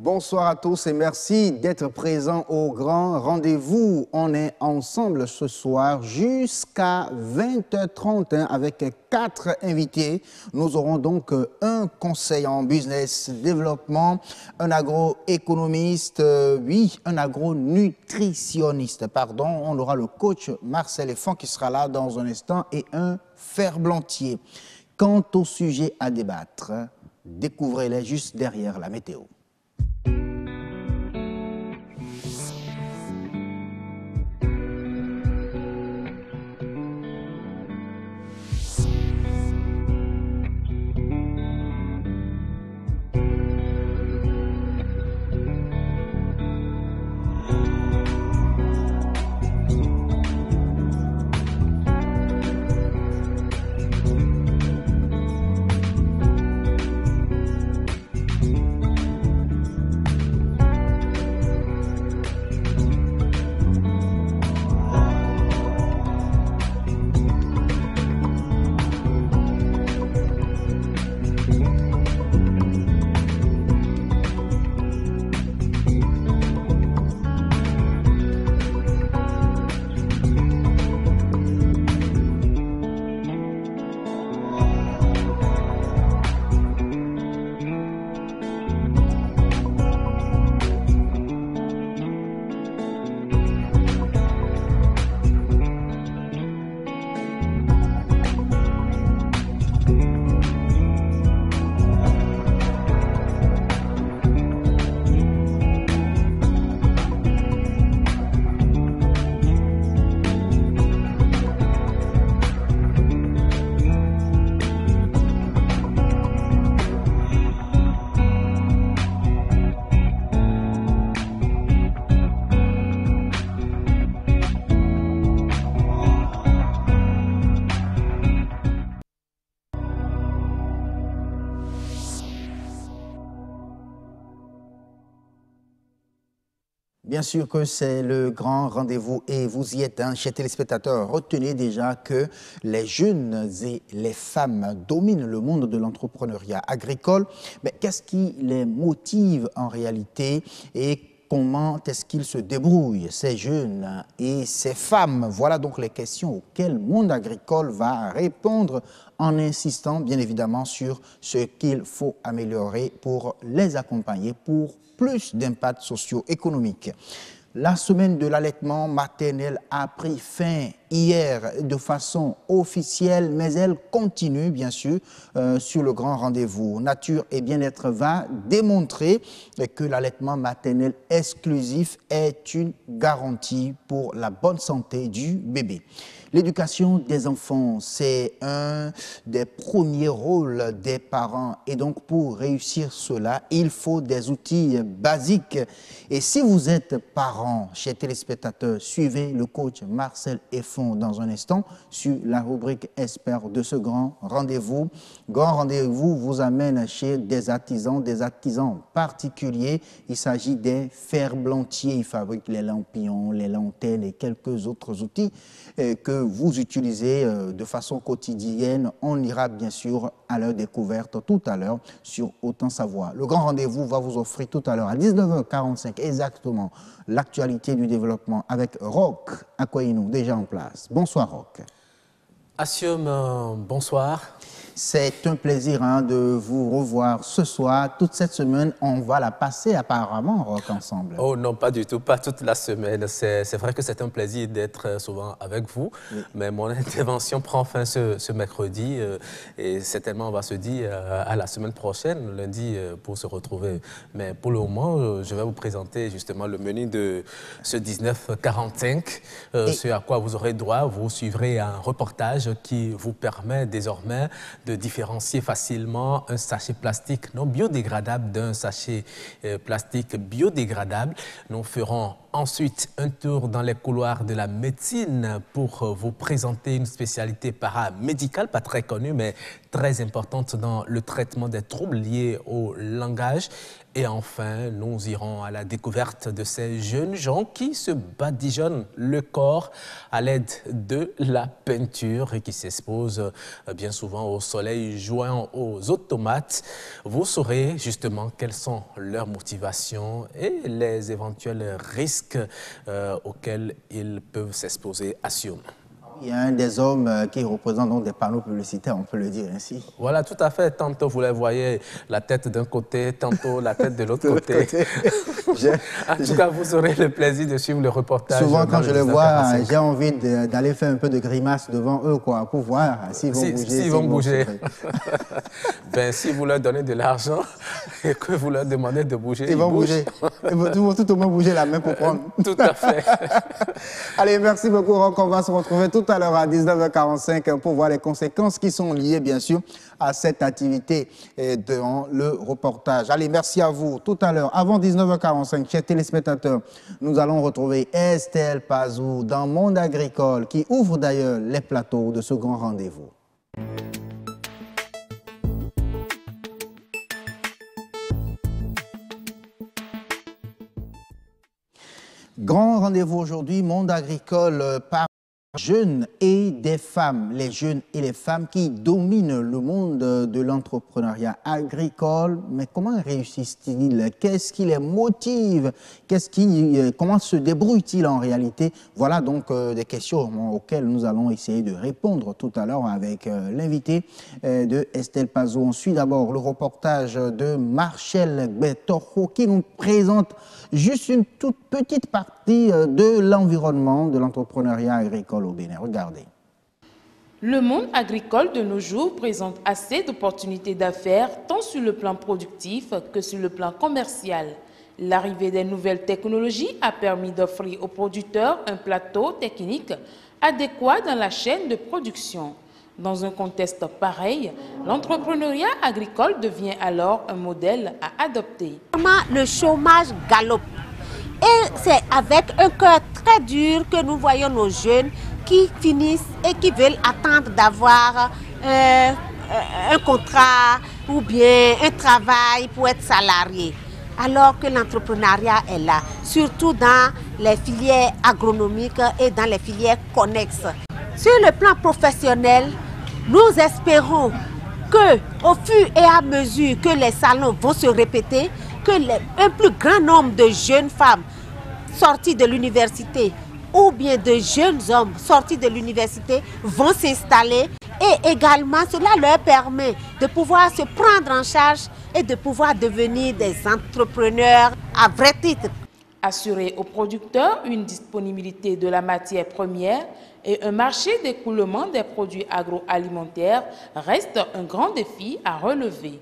Bonsoir à tous et merci d'être présents au grand rendez-vous. On est ensemble ce soir jusqu'à 20h30 avec 4 invités. Nous aurons donc un conseiller en business développement, un agroéconomiste, un agronutritionniste, pardon. On aura le coach Marcel Effon qui sera là dans un instant et un ferblantier. Quant au sujet à débattre, découvrez-les juste derrière la météo. Bien sûr que c'est le grand rendez-vous et vous y êtes, chers téléspectateurs. Retenez déjà que les jeunes et les femmes dominent le monde de l'entrepreneuriat agricole. Mais qu'est-ce qui les motive en réalité et comment est-ce qu'ils se débrouillent, ces jeunes et ces femmes? Voilà donc les questions auxquelles le monde agricole va répondre en insistant bien évidemment sur ce qu'il faut améliorer pour les accompagner, pour plus d'impact socio-économique. La semaine de l'allaitement maternel a pris fin hier de façon officielle, mais elle continue bien sûr sur le grand rendez-vous. Nature et bien-être va démontrer que l'allaitement maternel exclusif est une garantie pour la bonne santé du bébé. L'éducation des enfants, c'est un des premiers rôles des parents et donc pour réussir cela, il faut des outils basiques. Et si vous êtes parent, chers téléspectateurs, suivez le coach Marcel Effon dans un instant sur la rubrique expert de ce grand rendez-vous. Grand rendez-vous vous amène chez des artisans particuliers. Il s'agit des ferblantiers. Ils fabriquent les lampions, les lanternes et quelques autres outils que vous utilisez de façon quotidienne. On ira bien sûr à leur découverte tout à l'heure sur Autant Savoir. Le grand rendez-vous va vous offrir tout à l'heure à 19h45 exactement l'actualité du développement avec Roch Akouaïnou déjà en place. Bonsoir Roch. Assium, bonsoir. C'est un plaisir de vous revoir ce soir. Toute cette semaine, on va la passer apparemment, Roch, ensemble. Oh non, pas du tout, pas toute la semaine. C'est vrai que c'est un plaisir d'être souvent avec vous, oui. Mais mon intervention prend fin ce mercredi et certainement on va se dire à la semaine prochaine, lundi, pour se retrouver. Mais pour le moment, je vais vous présenter justement le menu de ce 19h45, ce à quoi vous aurez droit. Vous suivrez un reportage qui vous permet désormais de différencier facilement un sachet plastique non biodégradable d'un sachet plastique biodégradable. Nous ferons Ensuite, un tour dans les couloirs de la médecine pour vous présenter une spécialité paramédicale, pas très connue, mais très importante dans le traitement des troubles liés au langage. Et enfin, nous irons à la découverte de ces jeunes gens qui se badigeonnent le corps à l'aide de la peinture et qui s'exposent bien souvent au soleil joint aux automates. Vous saurez justement quelles sont leurs motivations et les éventuels risques auxquels ils peuvent s'exposer assurément. Il y a un des hommes qui représente donc des panneaux publicitaires, on peut le dire ainsi. Voilà, tout à fait. Tantôt, vous les voyez la tête d'un côté, tantôt la tête de l'autre côté. En tout cas, vous aurez le plaisir de suivre le reportage. Souvent, quand je les vois, j'ai envie d'aller faire un peu de grimace devant eux, quoi, pour voir s'ils vont bouger. S'ils vont bouger. Ben, si vous leur donnez de l'argent et que vous leur demandez de bouger, ils vont bouger. Ils vont tout au moins bouger la main pour prendre. Tout à fait. Allez, merci beaucoup, Roch. On va se retrouver tout à l'heure à 19h45 pour voir les conséquences qui sont liées, bien sûr, à cette activité dans le reportage. Allez, merci à vous. Tout à l'heure, avant 19h45, chers téléspectateurs, nous allons retrouver Estelle Pazou dans Monde agricole, qui ouvre d'ailleurs les plateaux de ce grand rendez-vous. Grand rendez-vous aujourd'hui, Monde agricole par jeunes et des femmes, les jeunes et les femmes qui dominent le monde de l'entrepreneuriat agricole. Mais comment réussissent-ils? Qu'est-ce qui les motive? Comment se débrouillent-ils en réalité? Voilà donc des questions auxquelles nous allons essayer de répondre tout à l'heure avec l'invité de Estelle Pazou. On suit d'abord le reportage de Marcel Betoro qui nous présente juste une toute petite partie de l'environnement de l'entrepreneuriat agricole au Bénin. Regardez. Le monde agricole de nos jours présente assez d'opportunités d'affaires tant sur le plan productif que sur le plan commercial. L'arrivée des nouvelles technologies a permis d'offrir aux producteurs un plateau technique adéquat dans la chaîne de production. Dans un contexte pareil, l'entrepreneuriat agricole devient alors un modèle à adopter. Le chômage galope. Et c'est avec un cœur très dur que nous voyons nos jeunes qui finissent et qui veulent attendre d'avoir un contrat ou bien un travail pour être salarié. Alors que l'entrepreneuriat est là, surtout dans les filières agronomiques et dans les filières connexes. Sur le plan professionnel, nous espérons que, au fur et à mesure que les salons vont se répéter, que un plus grand nombre de jeunes femmes sorties de l'université ou bien de jeunes hommes sortis de l'université vont s'installer et également cela leur permet de pouvoir se prendre en charge et de pouvoir devenir des entrepreneurs à vrai titre. Assurer aux producteurs une disponibilité de la matière première et un marché d'écoulement des produits agroalimentaires reste un grand défi à relever.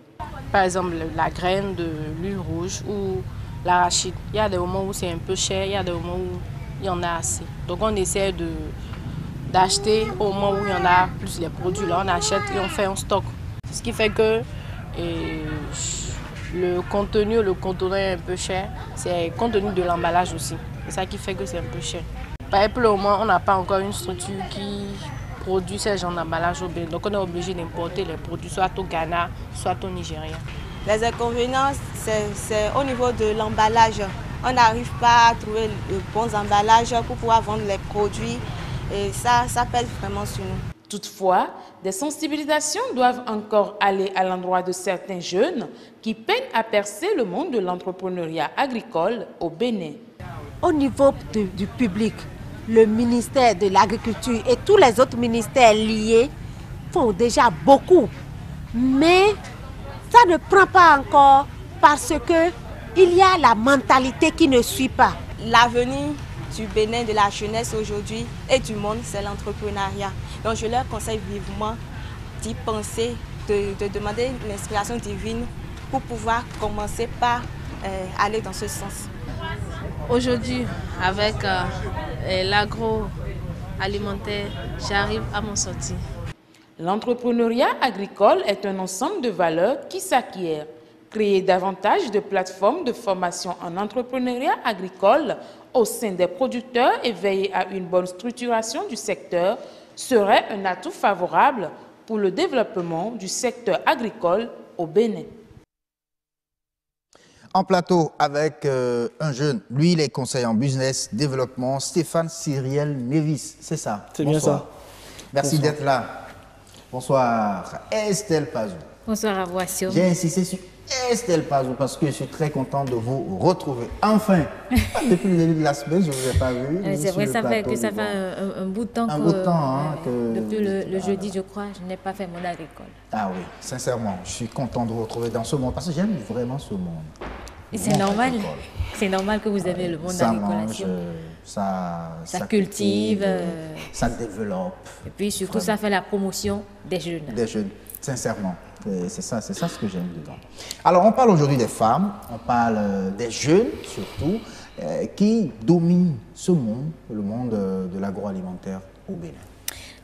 Par exemple, la graine de l'huile rouge ou l'arachide. Il y a des moments où c'est un peu cher, il y a des moments où il y en a assez. Donc on essaie d'acheter au moment où il y en a plus les produits. Là, on achète et on fait un stock. Ce qui fait que le contenu, le contenant est un peu cher. C'est le contenu de l'emballage aussi. C'est ça qui fait que c'est un peu cher. Par exemple, au moins, on n'a pas encore une structure qui produit ces genres d'emballage au Bénin. Donc on est obligé d'importer les produits soit au Ghana, soit au Nigeria. Les inconvénients, c'est au niveau de l'emballage. On n'arrive pas à trouver les bons emballages pour pouvoir vendre les produits. Et ça pèse vraiment sur nous. Toutefois, des sensibilisations doivent encore aller à l'endroit de certains jeunes qui peinent à percer le monde de l'entrepreneuriat agricole au Bénin. Au niveau du public, le ministère de l'Agriculture et tous les autres ministères liés font déjà beaucoup. Mais ça ne prend pas encore parce qu'il y a la mentalité qui ne suit pas. L'avenir du Bénin, de la jeunesse aujourd'hui et du monde, c'est l'entrepreneuriat. Donc je leur conseille vivement d'y penser, de demander l'inspiration divine pour pouvoir commencer par aller dans ce sens. Aujourd'hui, avec l'agroalimentaire, j'arrive à m'en sortir. L'entrepreneuriat agricole est un ensemble de valeurs qui s'acquièrent. Créer davantage de plateformes de formation en entrepreneuriat agricole au sein des producteurs et veiller à une bonne structuration du secteur serait un atout favorable pour le développement du secteur agricole au Bénin. En plateau avec un jeune, lui il est conseiller en business, développement, Stéphane Cyriel Nevis, c'est ça? C'est bien ça. Merci d'être là. Bonsoir. Estelle Pazou. Bonsoir à vous, Assio. J'ai insisté sur Estelle Pazou parce que je suis très content de vous retrouver. Enfin, depuis le début de la semaine, je ne vous ai pas vu. C'est vrai, ça fait un bout de temps depuis le jeudi, je crois, je n'ai pas fait mon agricole. Ah oui, sincèrement, je suis content de vous retrouver dans ce monde parce que j'aime vraiment ce monde. Et c'est normal. C'est normal que vous aimez le monde agricole. Ça cultive. Ça développe. Et puis surtout, vraiment. Ça fait la promotion des jeunes. Des jeunes, sincèrement. C'est ça ce que j'aime dedans. Alors, on parle aujourd'hui des femmes, on parle des jeunes surtout, qui dominent ce monde, le monde de l'agroalimentaire au Bénin.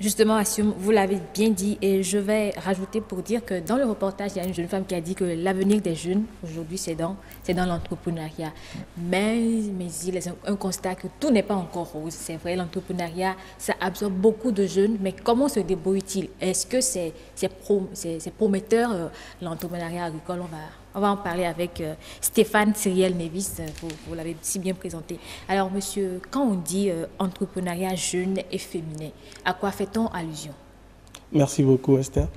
Justement, Assio, vous l'avez bien dit et je vais rajouter pour dire que dans le reportage, il y a une jeune femme qui a dit que l'avenir des jeunes, aujourd'hui, c'est dans l'entrepreneuriat. Mais il est un constat que tout n'est pas encore rose. C'est vrai, l'entrepreneuriat, ça absorbe beaucoup de jeunes, mais comment se débrouille-t-il? Est-ce que c'est prometteur, l'entrepreneuriat agricole? On va en parler avec Stéphane Cyriel Nevis, vous l'avez si bien présenté. Alors, monsieur, quand on dit entrepreneuriat jeune et féminin, à quoi fait-on allusion? Merci beaucoup, Esther.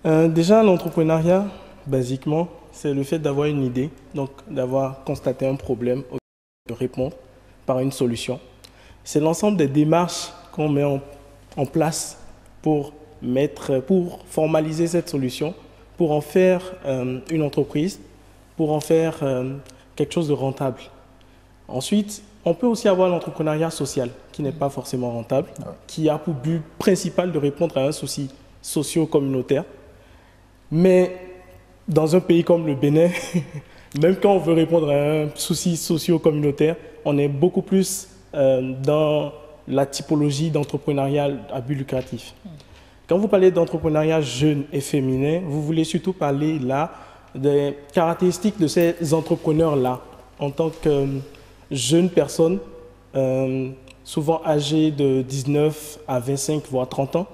Déjà, l'entrepreneuriat, basiquement, c'est le fait d'avoir une idée, donc d'avoir constaté un problème, de répondre par une solution. C'est l'ensemble des démarches qu'on met en place pour formaliser cette solution, pour en faire une entreprise, pour en faire quelque chose de rentable. Ensuite, on peut aussi avoir l'entrepreneuriat social, qui n'est pas forcément rentable, qui a pour but principal de répondre à un souci socio-communautaire. Mais dans un pays comme le Bénin, même quand on veut répondre à un souci socio-communautaire, on est beaucoup plus dans la typologie d'entrepreneuriat à but lucratif. Quand vous parlez d'entrepreneuriat jeune et féminin, vous voulez surtout parler là des caractéristiques de ces entrepreneurs-là en tant que jeunes personnes, souvent âgées de 19 à 25 voire 30 ans.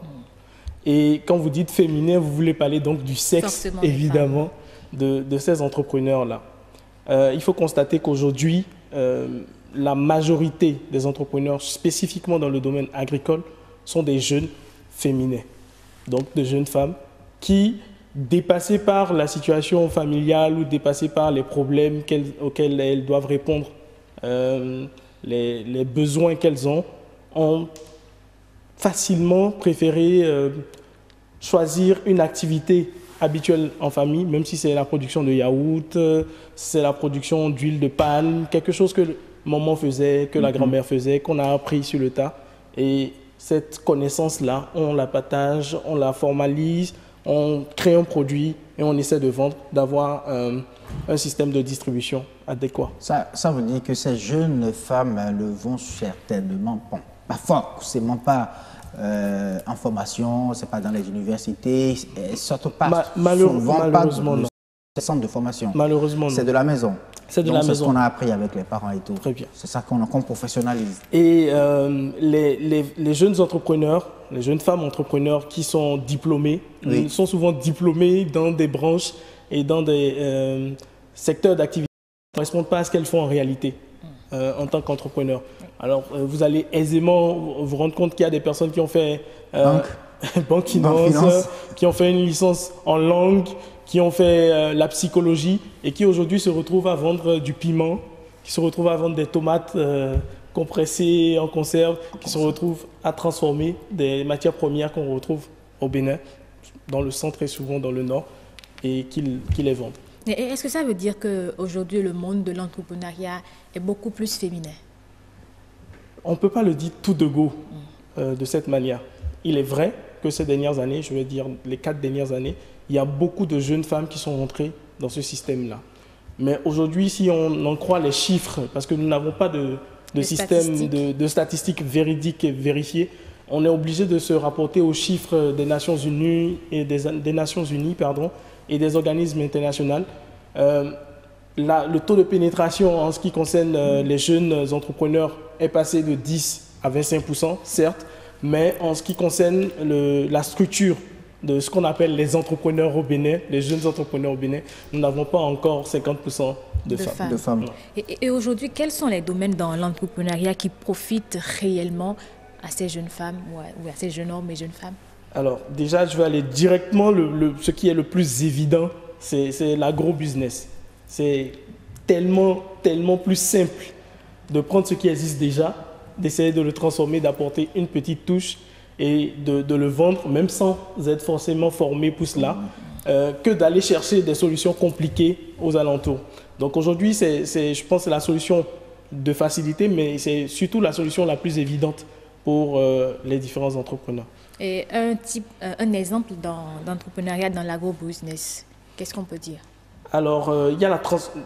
Et quand vous dites féminin, vous voulez parler donc du sexe, forcément, évidemment, de ces entrepreneurs-là. Il faut constater qu'aujourd'hui, la majorité des entrepreneurs, spécifiquement dans le domaine agricole, sont des jeunes féminins. Donc de jeunes femmes qui, dépassées par la situation familiale ou dépassées par les problèmes auxquels elles doivent répondre, les besoins qu'elles ont facilement préféré choisir une activité habituelle en famille, même si c'est la production de yaourt, c'est la production d'huile de palme, quelque chose que maman faisait, que la grand-mère faisait, qu'on a appris sur le tas. Et cette connaissance-là, on la partage, on la formalise, on crée un produit et on essaie de vendre, d'avoir un système de distribution adéquat. Ça veut dire que ces jeunes femmes ne vont certainement pas forcément pas en formation, c'est pas dans les universités, surtout pas malheureusement pas des centres de formation. Malheureusement, c'est de la maison. C'est de la maison. C'est ce qu'on a appris avec les parents et tout. Très bien. C'est ça qu'on professionnalise. Et les jeunes entrepreneurs, les jeunes femmes entrepreneurs qui sont diplômées, sont souvent diplômées dans des branches et dans des secteurs d'activité qui ne correspondent pas à ce qu'elles font en réalité en tant qu'entrepreneurs. Alors, vous allez aisément vous rendre compte qu'il y a des personnes qui ont fait banque finance, qui ont fait une licence en langue, qui ont fait la psychologie et qui aujourd'hui se retrouvent à vendre du piment, qui se retrouvent à vendre des tomates compressées en conserve, qui se retrouvent à transformer des matières premières qu'on retrouve au Bénin, dans le centre et souvent dans le nord, et qui les vendent. Est-ce que ça veut dire qu'aujourd'hui, le monde de l'entrepreneuriat est beaucoup plus féminin? On ne peut pas le dire tout de go de cette manière. Il est vrai que ces dernières années, je veux dire les 4 dernières années, il y a beaucoup de jeunes femmes qui sont rentrées dans ce système-là. Mais aujourd'hui, si on en croit les chiffres, parce que nous n'avons pas de système de statistiques véridiques et vérifiées, on est obligé de se rapporter aux chiffres des Nations Unies et des organismes internationaux. Le taux de pénétration en ce qui concerne les jeunes entrepreneurs est passé de 10 à 25%, certes, mais en ce qui concerne la structure de ce qu'on appelle les entrepreneurs au Bénin, les jeunes entrepreneurs au Bénin, nous n'avons pas encore 50% de femmes. Et aujourd'hui, quels sont les domaines dans l'entrepreneuriat qui profitent réellement à ces jeunes femmes ou à ces jeunes hommes et jeunes femmes? Alors déjà, je vais aller directement, ce qui est le plus évident, c'est l'agro-business. C'est tellement plus simple de prendre ce qui existe déjà, d'essayer de le transformer, d'apporter une petite touche et de le vendre, même sans être forcément formé pour cela, que d'aller chercher des solutions compliquées aux alentours. Donc aujourd'hui, je pense que c'est la solution de facilité, mais c'est surtout la solution la plus évidente pour les différents entrepreneurs. Et un exemple d'entrepreneuriat dans l'agro-business, qu'est-ce qu'on peut dire? Alors, il y a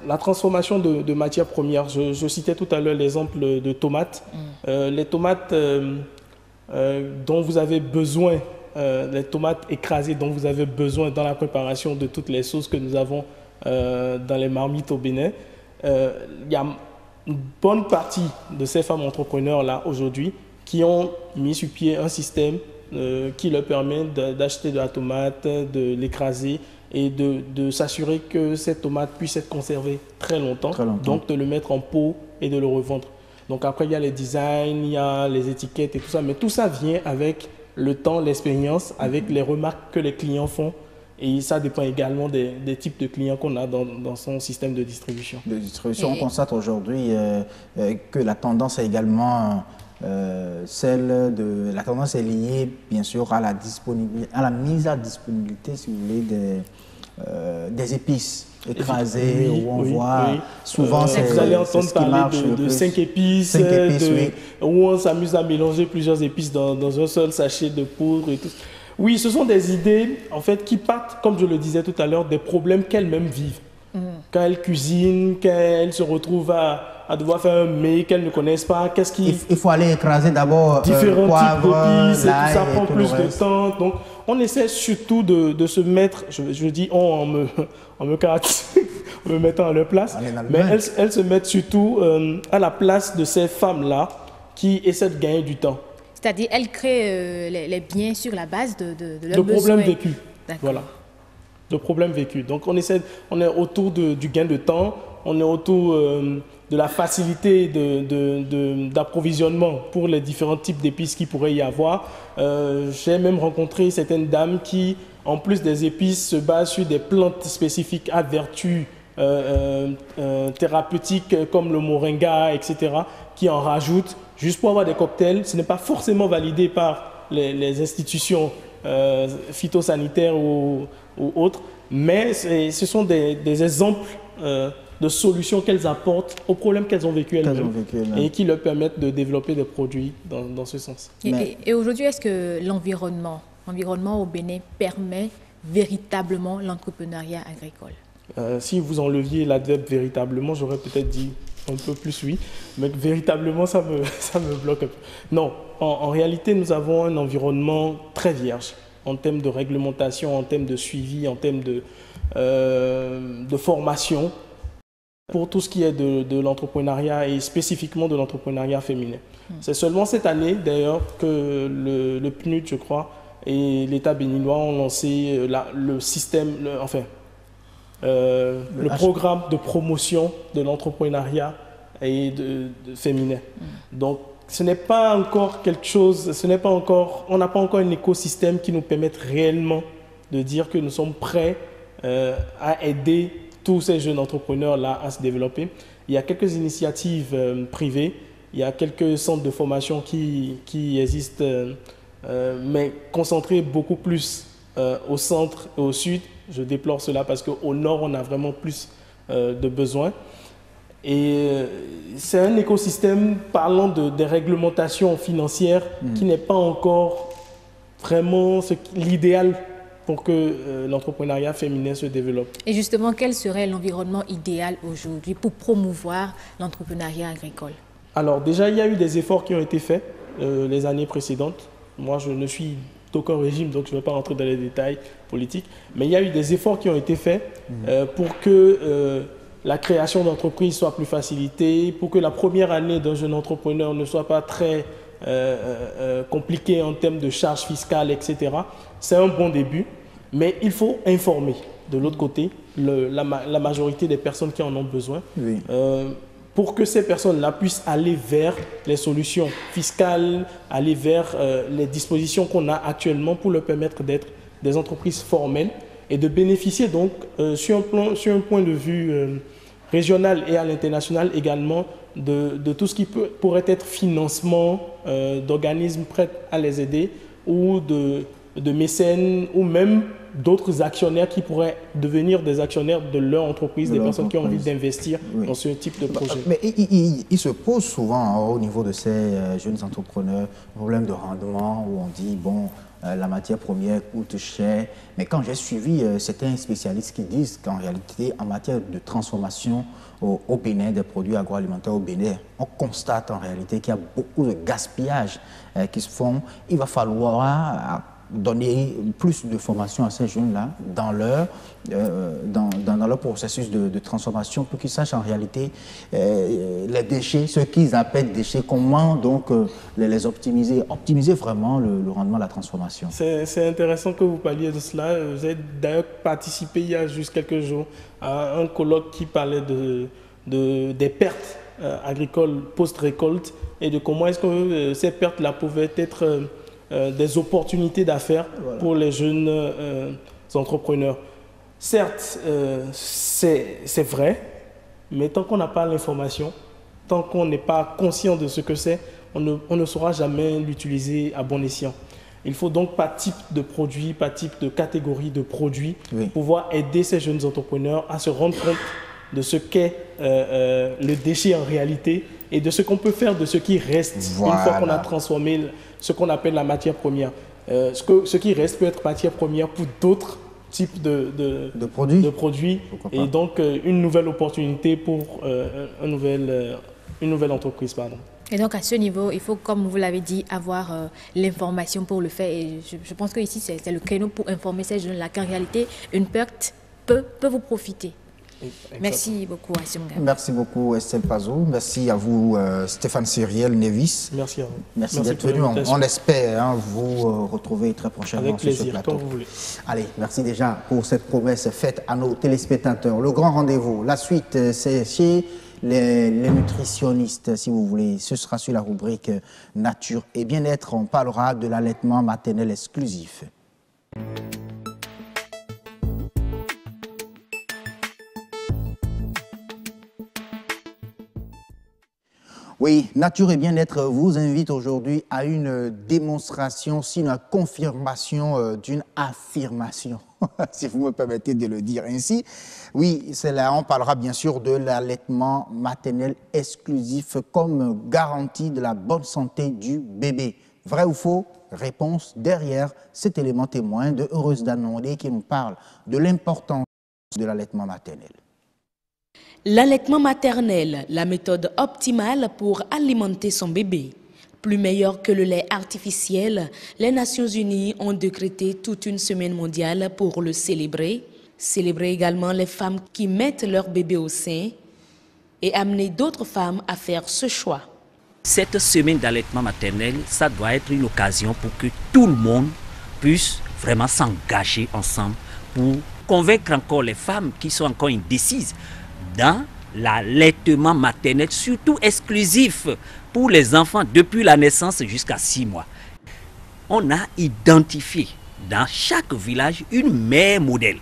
la transformation de matières premières. Je citais tout à l'heure l'exemple de tomates. Les tomates dont vous avez besoin, les tomates écrasées dont vous avez besoin dans la préparation de toutes les sauces que nous avons dans les marmites au Bénin. Il y a une bonne partie de ces femmes entrepreneurs-là aujourd'hui qui ont mis sur pied un système qui leur permet d'acheter de la tomate, de l'écraser et de s'assurer que cette tomate puisse être conservée très longtemps, donc de le mettre en pot et de le revendre. Donc après, il y a les designs, il y a les étiquettes et tout ça, mais tout ça vient avec le temps, l'expérience, avec les remarques que les clients font. Et ça dépend également des types de clients qu'on a dans son système de distribution. On constate aujourd'hui que la tendance est également la tendance est liée bien sûr à la mise à disponibilité, si vous voulez, des épices écrasées, où on voit souvent vous allez entendre parler de 5 épices, où on s'amuse à mélanger plusieurs épices dans un seul sachet de poudre et tout. Oui, ce sont des idées en fait qui partent, comme je le disais tout à l'heure, des problèmes qu'elles-mêmes vivent. Quand elles cuisinent, qu'elles se retrouvent à devoir faire un mets qu'elles ne connaissent pas, il faut aller écraser d'abord différents poivre, types d'épices, et tout ça prend plus de temps. Donc, on essaie surtout de se mettre, je dis en me mettant à leur place, mais elles se mettent surtout à la place de ces femmes-là qui essaient de gagner du temps. C'est-à-dire, elles créent les biens sur la base de leurs besoins. Problèmes vécus. Voilà. De problèmes vécus. Donc, on est autour du gain de temps, on est autour de la facilité d'approvisionnement pour les différents types d'épices qu'il pourrait y avoir. J'ai même rencontré certaines dames qui, en plus des épices, se basent sur des plantes spécifiques à vertus thérapeutiques comme le moringa, etc., qui en rajoutent juste pour avoir des cocktails. Ce n'est pas forcément validé par les institutions phytosanitaires ou autres, mais ce sont des exemples de solutions qu'elles apportent aux problèmes qu'elles ont vécu elles-mêmes et qui leur permettent de développer des produits dans ce sens. Et aujourd'hui, est-ce que l'environnement au Bénin permet véritablement l'entrepreneuriat agricole? Si vous enleviez l'adverbe véritablement, j'aurais peut-être dit un peu plus oui, mais véritablement ça me bloque un peu. Non, en réalité, nous avons un environnement très vierge en termes de réglementation, en termes de suivi, en termes de formation pour tout ce qui est de l'entrepreneuriat et spécifiquement de l'entrepreneuriat féminin. C'est seulement cette année d'ailleurs que le PNUD, je crois, et l'État béninois ont lancé le système, le programme de promotion de l'entrepreneuriat et de féminin. Donc, ce n'est pas encore quelque chose, on n'a pas encore un écosystème qui nous permette réellement de dire que nous sommes prêts à aider tous ces jeunes entrepreneurs-là à se développer. Il y a quelques initiatives privées, il y a quelques centres de formation qui existent, mais concentrés beaucoup plus au centre et au sud. Je déplore cela parce qu'au nord, on a vraiment plus de besoins. Et c'est un écosystème parlant des réglementations financières qui n'est pas encore vraiment l'idéal pour que l'entrepreneuriat féminin se développe. Et justement, quel serait l'environnement idéal aujourd'hui pour promouvoir l'entrepreneuriat agricole? Alors déjà, il y a eu des efforts qui ont été faits les années précédentes. Moi, je ne suis d'aucun régime, donc je ne vais pas rentrer dans les détails politiques, mais il y a eu des efforts qui ont été faits pour que la création d'entreprises soit plus facilitée, pour que la première année d'un jeune entrepreneur ne soit pas très compliquée en termes de charges fiscales, etc. C'est un bon début, mais il faut informer. De l'autre côté, la majorité des personnes qui en ont besoin, pour que ces personnes-là puissent aller vers les solutions fiscales, aller vers les dispositions qu'on a actuellement pour leur permettre d'être des entreprises formelles et de bénéficier donc sur un point de vue régional et à l'international également de tout ce qui pourrait être financement d'organismes prêts à les aider ou de mécènes ou même d'autres actionnaires qui pourraient devenir des actionnaires de leur entreprise, des personnes qui ont envie d'investir dans ce type de projet. Mais il se pose souvent au niveau de ces jeunes entrepreneurs un problème de rendement où on dit, bon, la matière première coûte cher. Mais quand j'ai suivi certains spécialistes qui disent qu'en réalité, en matière de transformation au Bénin, des produits agroalimentaires au Bénin, on constate en réalité qu'il y a beaucoup de gaspillage qui se font. Il va falloir donner plus de formation à ces jeunes-là dans leur processus de transformation pour qu'ils sachent en réalité les déchets, ce qu'ils appellent déchets, comment donc les optimiser vraiment le rendement de la transformation. C'est intéressant que vous parliez de cela. Vous avez d'ailleurs participé il y a juste quelques jours à un colloque qui parlait des pertes agricoles post-récolte et de comment est-ce que ces pertes-là pouvaient être des opportunités d'affaires pour les jeunes entrepreneurs. Certes, c'est vrai, mais tant qu'on n'a pas l'information, tant qu'on n'est pas conscient de ce que c'est, on ne saura jamais l'utiliser à bon escient. Il faut donc par type de produit, par type de catégorie de produits, pouvoir aider ces jeunes entrepreneurs à se rendre compte de ce qu'est le déchet en réalité et de ce qu'on peut faire de ce qui reste une fois qu'on a transformé ce qu'on appelle la matière première. Ce qui reste peut être matière première pour d'autres types de produits et donc une nouvelle opportunité pour une nouvelle entreprise. Pardon. Et donc à ce niveau, il faut, comme vous l'avez dit, avoir l'information pour le faire. Et je pense que ici c'est le créneau pour informer ces jeunes-là qu'en réalité, une perte peut vous profiter. Merci beaucoup, Assim Gam. Merci beaucoup, Estelle Pazou. Merci à vous, Stéphane Cyriel Nevis. Merci à vous. Merci d'être venu. On espère vous retrouver très prochainement avec plaisir, sur ce plateau. Quand vous voulez. Allez, merci déjà pour cette promesse faite à nos téléspectateurs. Le grand rendez-vous, la suite, c'est chez les nutritionnistes, si vous voulez. Ce sera sur la rubrique Nature et Bien-être. On parlera de l'allaitement maternel exclusif. Oui, Nature et Bien-être vous invite aujourd'hui à une démonstration, sinon une confirmation d'une affirmation, si vous me permettez de le dire ainsi. Oui, c'est là, on parlera bien sûr de l'allaitement maternel exclusif comme garantie de la bonne santé du bébé. Vrai ou faux? Réponse derrière cet élément témoin de Heureuse Danondé qui nous parle de l'importance de l'allaitement maternel. L'allaitement maternel, la méthode optimale pour alimenter son bébé. Plus meilleur que le lait artificiel, les Nations Unies ont décrété toute une semaine mondiale pour le célébrer. Célébrer également les femmes qui mettent leur bébé au sein et amener d'autres femmes à faire ce choix. Cette semaine d'allaitement maternel, ça doit être une occasion pour que tout le monde puisse vraiment s'engager ensemble pour convaincre encore les femmes qui sont encore indécises dans l'allaitement maternel, surtout exclusif pour les enfants depuis la naissance jusqu'à 6 mois. On a identifié dans chaque village une mère modèle,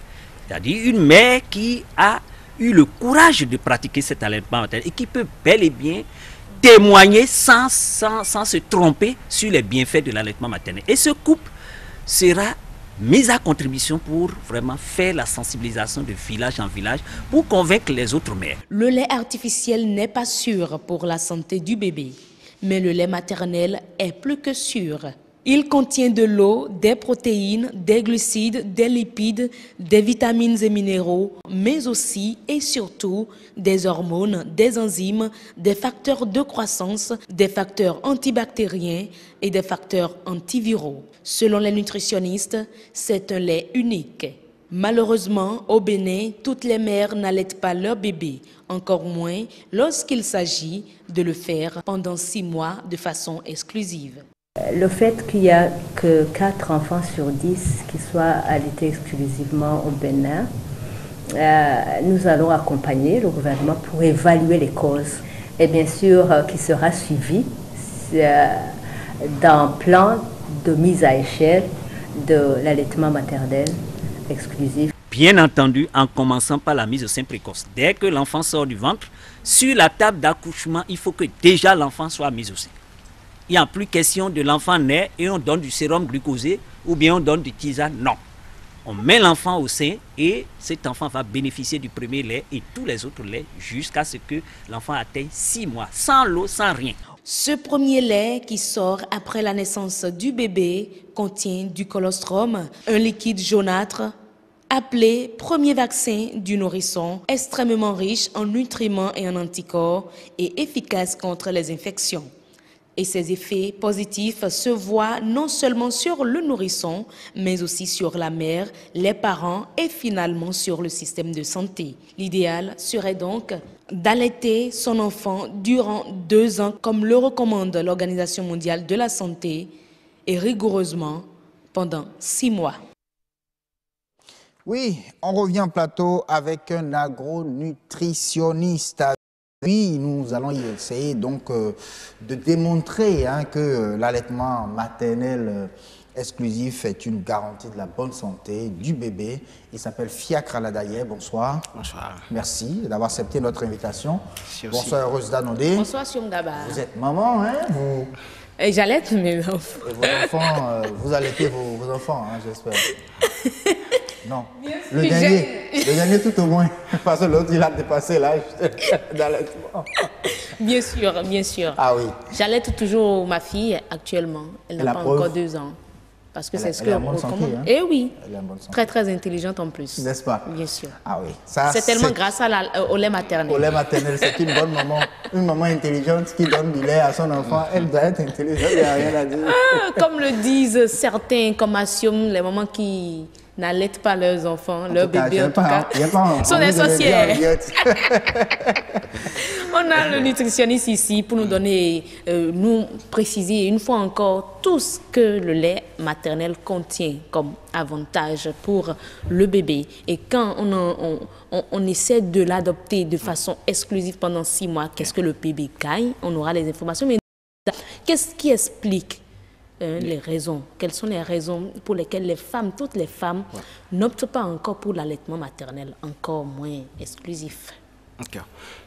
c'est-à-dire une mère qui a eu le courage de pratiquer cet allaitement maternel et qui peut bel et bien témoigner sans se tromper sur les bienfaits de l'allaitement maternel. Et ce couple sera mise à contribution pour vraiment faire la sensibilisation de village en village pour convaincre les autres mères. Le lait artificiel n'est pas sûr pour la santé du bébé, mais le lait maternel est plus que sûr. Il contient de l'eau, des protéines, des glucides, des lipides, des vitamines et minéraux, mais aussi et surtout des hormones, des enzymes, des facteurs de croissance, des facteurs antibactériens et des facteurs antiviraux. Selon les nutritionnistes, c'est un lait unique. Malheureusement, au Bénin, toutes les mères n'allaitent pas leur bébé, encore moins lorsqu'il s'agit de le faire pendant 6 mois de façon exclusive. Le fait qu'il n'y a que 4 enfants sur 10 qui soient allaités exclusivement au Bénin, nous allons accompagner le gouvernement pour évaluer les causes et bien sûr qui sera suivi d'un plan de mise à échelle de l'allaitement maternel exclusif. Bien entendu, en commençant par la mise au sein précoce. Dès que l'enfant sort du ventre, sur la table d'accouchement, il faut que déjà l'enfant soit mis au sein. Il n'y a plus question de l'enfant naît et on donne du sérum glucosé ou bien on donne du tisane. Non. On met l'enfant au sein et cet enfant va bénéficier du premier lait et tous les autres laits jusqu'à ce que l'enfant atteigne 6 mois, sans l'eau, sans rien. Ce premier lait qui sort après la naissance du bébé contient du colostrum, un liquide jaunâtre appelé premier vaccin du nourrisson, extrêmement riche en nutriments et en anticorps et efficace contre les infections. Et ces effets positifs se voient non seulement sur le nourrisson, mais aussi sur la mère, les parents et finalement sur le système de santé. L'idéal serait donc d'allaiter son enfant durant 2 ans, comme le recommande l'Organisation mondiale de la santé, et rigoureusement pendant 6 mois. Oui, on revient en plateau avec un agronutritionniste. Oui, nous allons essayer donc de démontrer que l'allaitement maternel exclusif est une garantie de la bonne santé du bébé. Il s'appelle Fiacre Aladaye. Bonsoir. Bonsoir. Merci d'avoir accepté notre invitation. Merci aussi. Bonsoir, heureuse Danodé. Bonsoir, Siomgaba. Vous êtes maman, hein? Vous... J'allaite mes enfants. Et vos enfants, vous allaitez vos enfants, hein, j'espère. Non, le dernier tout au moins, parce que l'autre il a dépassé l'âge d'allaitement. Bien sûr, bien sûr. Ah oui. J'allaite toujours ma fille actuellement, elle n'a pas encore 2 ans. Parce que c'est ce que... Hein? Eh oui, elle est en bonne santé. Très très intelligente en plus. N'est-ce pas? Bien sûr. Ah oui. C'est tellement grâce au lait maternel. Au lait maternel, c'est une bonne maman, une maman intelligente qui donne du lait à son enfant. Elle doit être intelligente, il n'y a rien à dire. Comme le disent certains, comme Asium, les mamans qui n'allaitent pas leurs enfants, leurs bébés en tout cas, sont des sorcières. On a le nutritionniste ici pour nous donner, nous préciser une fois encore tout ce que le lait maternel contient comme avantage pour le bébé. Et quand on essaie de l'adopter de façon exclusive pendant 6 mois, qu'est-ce que le bébé gagne? On aura les informations. Mais qu'est-ce qui explique les raisons? Quelles sont les raisons pour lesquelles les femmes, toutes les femmes, n'optent pas encore pour l'allaitement maternel, encore moins exclusif? Okay.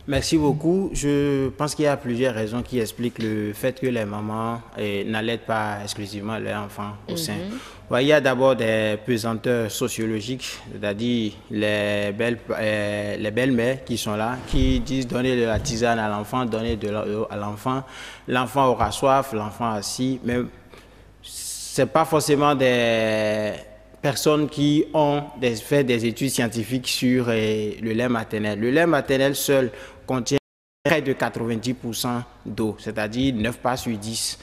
Merci beaucoup. Je pense qu'il y a plusieurs raisons qui expliquent le fait que les mamans n'allaitent pas exclusivement leurs enfants au sein. Il y a d'abord des pesanteurs sociologiques, c'est-à-dire les belles-mères qui sont là, qui disent donner de la tisane à l'enfant, donner de l'eau à l'enfant. L'enfant aura soif, l'enfant assis, mais ce n'est pas forcément des personnes qui ont fait des études scientifiques sur le lait maternel. Le lait maternel seul contient près de 90% d'eau, c'est-à-dire 9 parts sur 10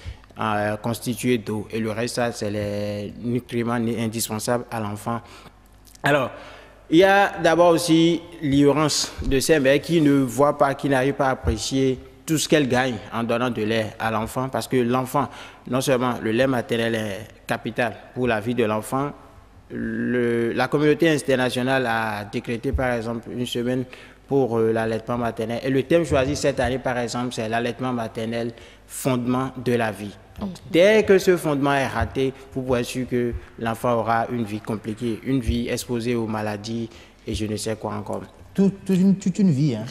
constitués d'eau. Et le reste, c'est les nutriments indispensables à l'enfant. Alors, il y a d'abord aussi l'ignorance de ces mères qui ne voient pas, qui n'arrivent pas à apprécier tout ce qu'elle gagne en donnant de lait à l'enfant, parce que l'enfant, non seulement le lait maternel est capital pour la vie de l'enfant, la communauté internationale a décrété par exemple une semaine pour l'allaitement maternel. Et le thème choisi cette année par exemple, c'est l'allaitement maternel, fondement de la vie. Donc, dès que ce fondement est raté, vous pouvez être sûr que l'enfant aura une vie compliquée, une vie exposée aux maladies et je ne sais quoi encore. Toute une vie. Hein.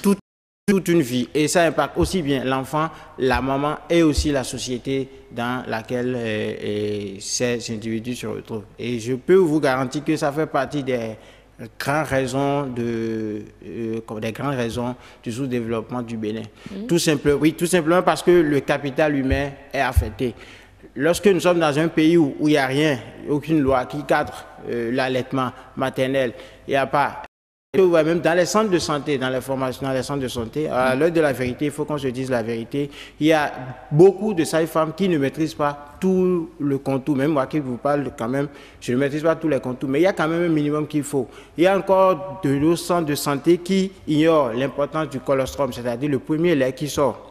Toute une vie. Et ça impacte aussi bien l'enfant, la maman et aussi la société dans laquelle ces individus se retrouvent. Et je peux vous garantir que ça fait partie des grandes raisons du sous-développement du Bénin. Tout simplement parce que le capital humain est affecté. lorsque nous sommes dans un pays où il n'y a rien, aucune loi qui cadre l'allaitement maternel, il n'y a pas... Même dans les centres de santé, dans les formations, dans les centres de santé, à l'heure de la vérité, il faut qu'on se dise la vérité. Il y a beaucoup de sages-femmes qui ne maîtrisent pas tout le contour. Même moi qui vous parle quand même, je ne maîtrise pas tous les contours, mais il y a quand même un minimum qu'il faut. Il y a encore de nos centres de santé qui ignorent l'importance du colostrum, c'est-à-dire le premier lait qui sort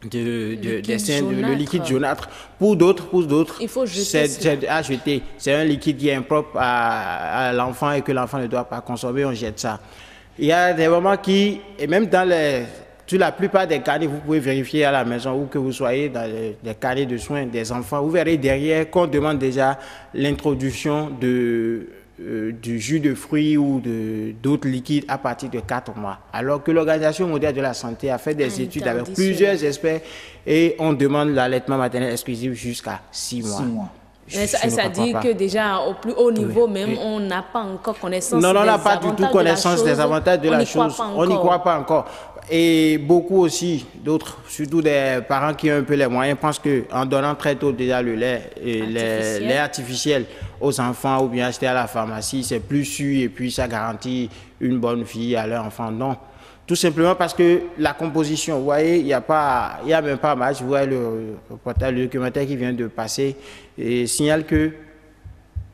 des seins, le liquide jaunâtre. Pour d'autres, c'est à jeter. C'est un liquide qui est impropre à l'enfant et que l'enfant ne doit pas consommer, on jette ça. Il y a des moments qui, et même sur la plupart des carnets, vous pouvez vérifier à la maison ou que vous soyez dans les carnets de soins des enfants, vous verrez derrière qu'on demande déjà l'introduction du jus de fruits ou d'autres liquides à partir de 4 mois. Alors que l'Organisation mondiale de la santé a fait des études avec plusieurs experts et on demande l'allaitement maternel exclusif jusqu'à 6 mois. 6 mois. Ça dit que déjà au plus haut niveau même, on n'a pas encore connaissance on n'a pas du tout connaissance des avantages de la chose. On n'y croit pas encore. Et beaucoup aussi, d'autres, surtout des parents qui ont un peu les moyens, pensent qu'en donnant très tôt déjà le lait artificiel aux enfants ou bien acheter à la pharmacie, c'est plus sûr et puis ça garantit une bonne vie à leur enfant. Non. Tout simplement parce que la composition, vous voyez, il y a même pas match. Vous voyez le documentaire qui vient de passer et signale que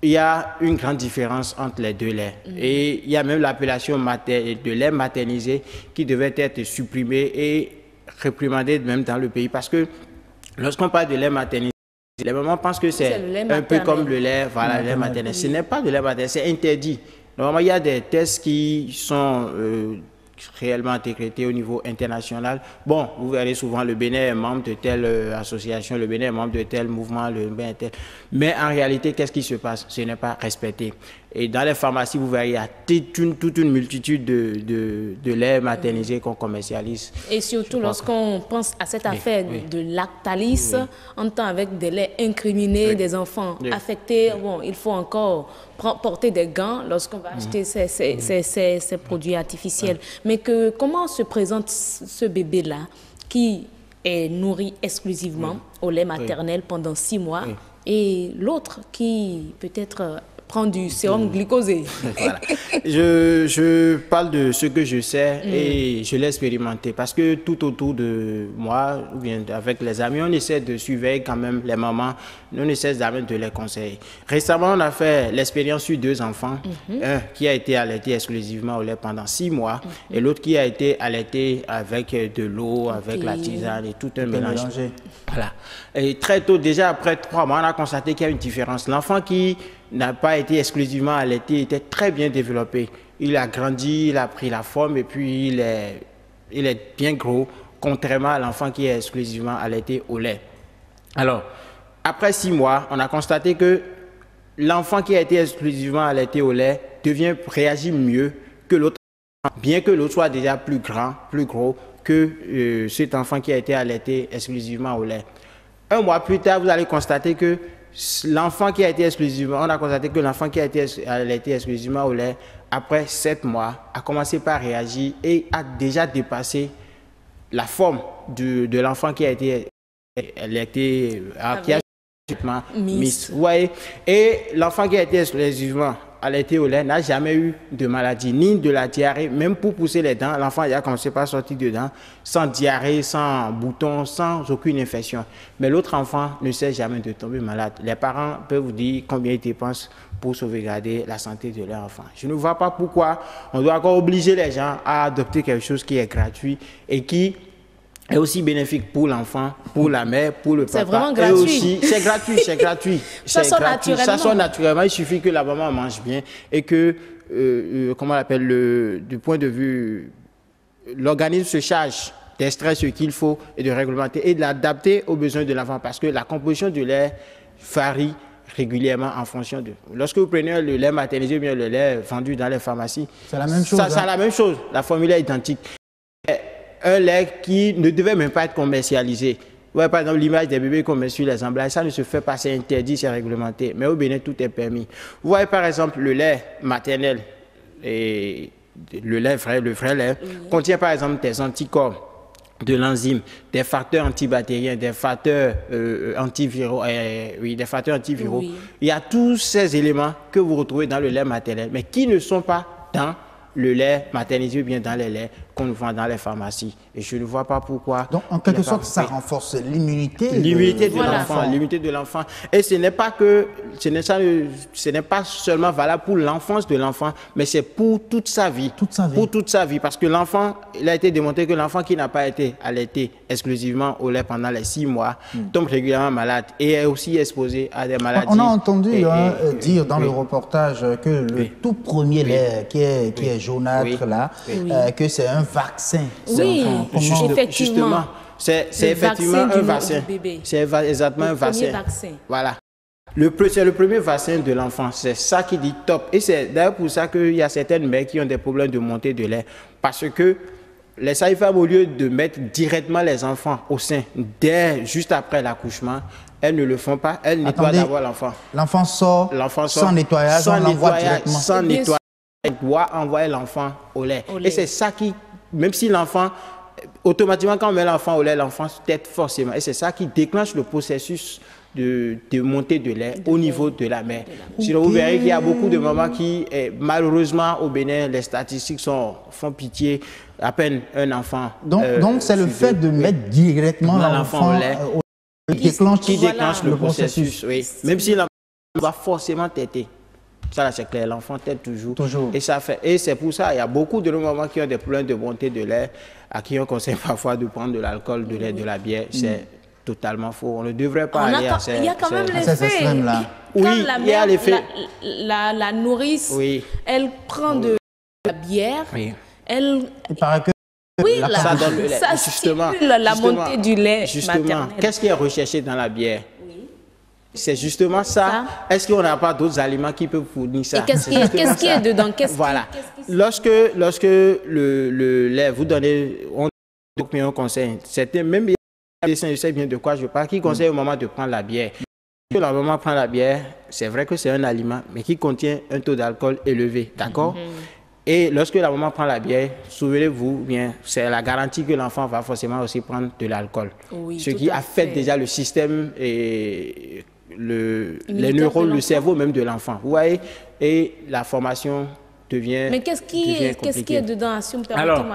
il y a une grande différence entre les deux laits. Et il y a même l'appellation de lait maternisé qui devait être supprimée et réprimandée même dans le pays. Parce que lorsqu'on parle de lait maternisé, les mamans pensent que c'est un peu comme le lait, le lait maternel. Ce n'est pas de lait maternel, c'est interdit. Normalement, il y a des tests qui sont réellement décrétés au niveau international. Bon, vous verrez souvent le Bénin est membre de telle association, le Bénin est membre de tel mouvement, le Bénin est tel. Mais en réalité, qu'est-ce qui se passe? Ce n'est pas respecté. Et dans les pharmacies, vous verrez, il y a toute une multitude de laits maternisés qu'on commercialise. Et surtout lorsqu'on pense à cette affaire de Lactalis, on entend avec des laits incriminés, des enfants affectés. Bon, il faut encore porter des gants lorsqu'on va acheter ces produits artificiels. Mais comment se présente ce bébé-là qui est nourri exclusivement au lait maternel pendant 6 mois et l'autre qui peut-être prend du sérum glycosé. Voilà. Je parle de ce que je sais et je l'ai expérimenté parce que tout autour de moi, ou bien avec les amis, on essaie de surveiller quand même les mamans, on essaie de les conseiller. Récemment, on a fait l'expérience sur 2 enfants, un qui a été allaité exclusivement au lait pendant 6 mois et l'autre qui a été allaité avec de l'eau, avec la tisane et tout un mélange. Voilà. Et très tôt, déjà après 3 mois, on a constaté qu'il y a une différence. L'enfant qui n'a pas été exclusivement allaité, était très bien développé. Il a grandi, il a pris la forme et puis il est bien gros, contrairement à l'enfant qui est exclusivement allaité au lait. Alors, après 6 mois, on a constaté que l'enfant qui a été exclusivement allaité au lait réagit mieux que l'autre, bien que l'autre soit déjà plus grand, plus gros que cet enfant qui a été allaité exclusivement au lait. 1 mois plus tard, vous allez constater que l'enfant qui a été exclusivement, on a constaté que l'enfant qui a été allaité exclusivement au lait, après 7 mois, a commencé par réagir et a déjà dépassé la forme de l'enfant qui a été allaité, qui a Miss. Ouais. Et l'enfant qui a été exclusivement allaité au lait n'a jamais eu de maladie, ni de la diarrhée. Même pour pousser les dents, l'enfant a commencé par sortir dedans, sans diarrhée, sans bouton, sans aucune infection. Mais l'autre enfant ne sait jamais de tomber malade. Les parents peuvent vous dire combien ils dépensent pour sauvegarder la santé de leur enfant. Je ne vois pas pourquoi on doit encore obliger les gens à adopter quelque chose qui est gratuit et qui est aussi bénéfique pour l'enfant, pour la mère, pour le papa. C'est vraiment gratuit. C'est gratuit, c'est gratuit. Ça sort naturellement. Ça sort naturellement. Il suffit que la maman mange bien et que, comment on appelle, du point de vue, l'organisme se charge d'extraire ce qu'il faut et de réglementer et de l'adapter aux besoins de l'enfant parce que la composition du lait varie régulièrement en fonction de... Lorsque vous prenez le lait maternisé ou bien le lait vendu dans les pharmacies, c'est la même chose. C'est la même chose. La formule est identique. Un lait qui ne devait même pas être commercialisé. Ouais, par exemple, l'image des bébés qu'on met sur les emballages, ça ne se fait pas, c'est interdit, c'est réglementé. Mais au Bénin, tout est permis. Vous voyez, par exemple, le lait maternel, et le vrai lait, contient par exemple des anticorps. de l'enzyme, des facteurs antibactériens, des facteurs antiviraux, des facteurs antiviraux. Oui. Il y a tous ces éléments que vous retrouvez dans le lait maternel, mais qui ne sont pas dans le lait maternisé ou bien dans les laits qu'on vend dans les pharmacies. Et je ne vois pas pourquoi. Donc, en quelque sorte, ça renforce l'immunité de l'enfant. L'immunité de l'enfant. Et ce n'est pas que, ce n'est pas seulement valable pour l'enfance de l'enfant, mais c'est pour toute sa vie. Pour toute sa vie. Parce que l'enfant, il a été démontré que l'enfant qui n'a pas été allaité exclusivement au lait pendant les 6 mois tombe régulièrement malade et est aussi exposé à des maladies. On a entendu dire dans le reportage que le tout premier lait qui est jaunâtre là, que c'est un vaccin. Oui, effectivement. Justement, c'est effectivement un vaccin. C'est exactement un vaccin. Voilà. C'est le premier vaccin de l'enfant. C'est ça qui dit top. Et c'est d'ailleurs pour ça qu'il y a certaines mères qui ont des problèmes de montée de lait. Parce que les sages-femmes, au lieu de mettre directement les enfants au sein juste après l'accouchement, elles ne le font pas. Elles nettoient d'abord l'enfant. L'enfant sort sans nettoyage, on l'envoie directement. Sans nettoyage. Elle doit envoyer l'enfant au lait. Et c'est ça qui, même si l'enfant, automatiquement quand on met l'enfant au lait, l'enfant tète forcément. Et c'est ça qui déclenche le processus de montée de lait au niveau de la mère. Sinon, vous verrez qu'il y a beaucoup de mamans qui, malheureusement, au Bénin, les statistiques font pitié, à peine un enfant. Donc c'est le fait de mettre directement l'enfant au lait qui déclenche le processus. Oui. Même si l'enfant doit forcément téter. Ça, c'est clair, l'enfant tète toujours. Et c'est pour ça, il y a beaucoup de nos mamans qui ont des problèmes de montée de lait, à qui on conseille parfois de prendre de l'alcool, de lait, de la bière. C'est totalement faux. On ne devrait pas aller à ces... Il y a quand même l'effet. Oui, il y a l'effet. La nourrice, elle prend de la bière, il paraît que ça donne le lait. Ça stimule la montée du lait maternel. Qu'est-ce qui est recherché dans la bière? C'est justement ça. Est-ce qu'on n'a pas d'autres aliments qui peuvent fournir ça? Et qu'est-ce qui est dedans? Voilà. Lorsque le lait, vous donnez, on conseille, même je sais bien de quoi je parle, qui conseille au moment de prendre la bière. Quand la maman prend la bière, c'est vrai que c'est un aliment, mais qui contient un taux d'alcool élevé, d'accord? Et lorsque la maman prend la bière, souvenez-vous bien, c'est la garantie que l'enfant va forcément aussi prendre de l'alcool. Ce qui affecte déjà le système et les neurones, le cerveau même de l'enfant. Vous voyez, et la formation devient. Mais qu'est-ce qui est dedans, si on me permet? Alors,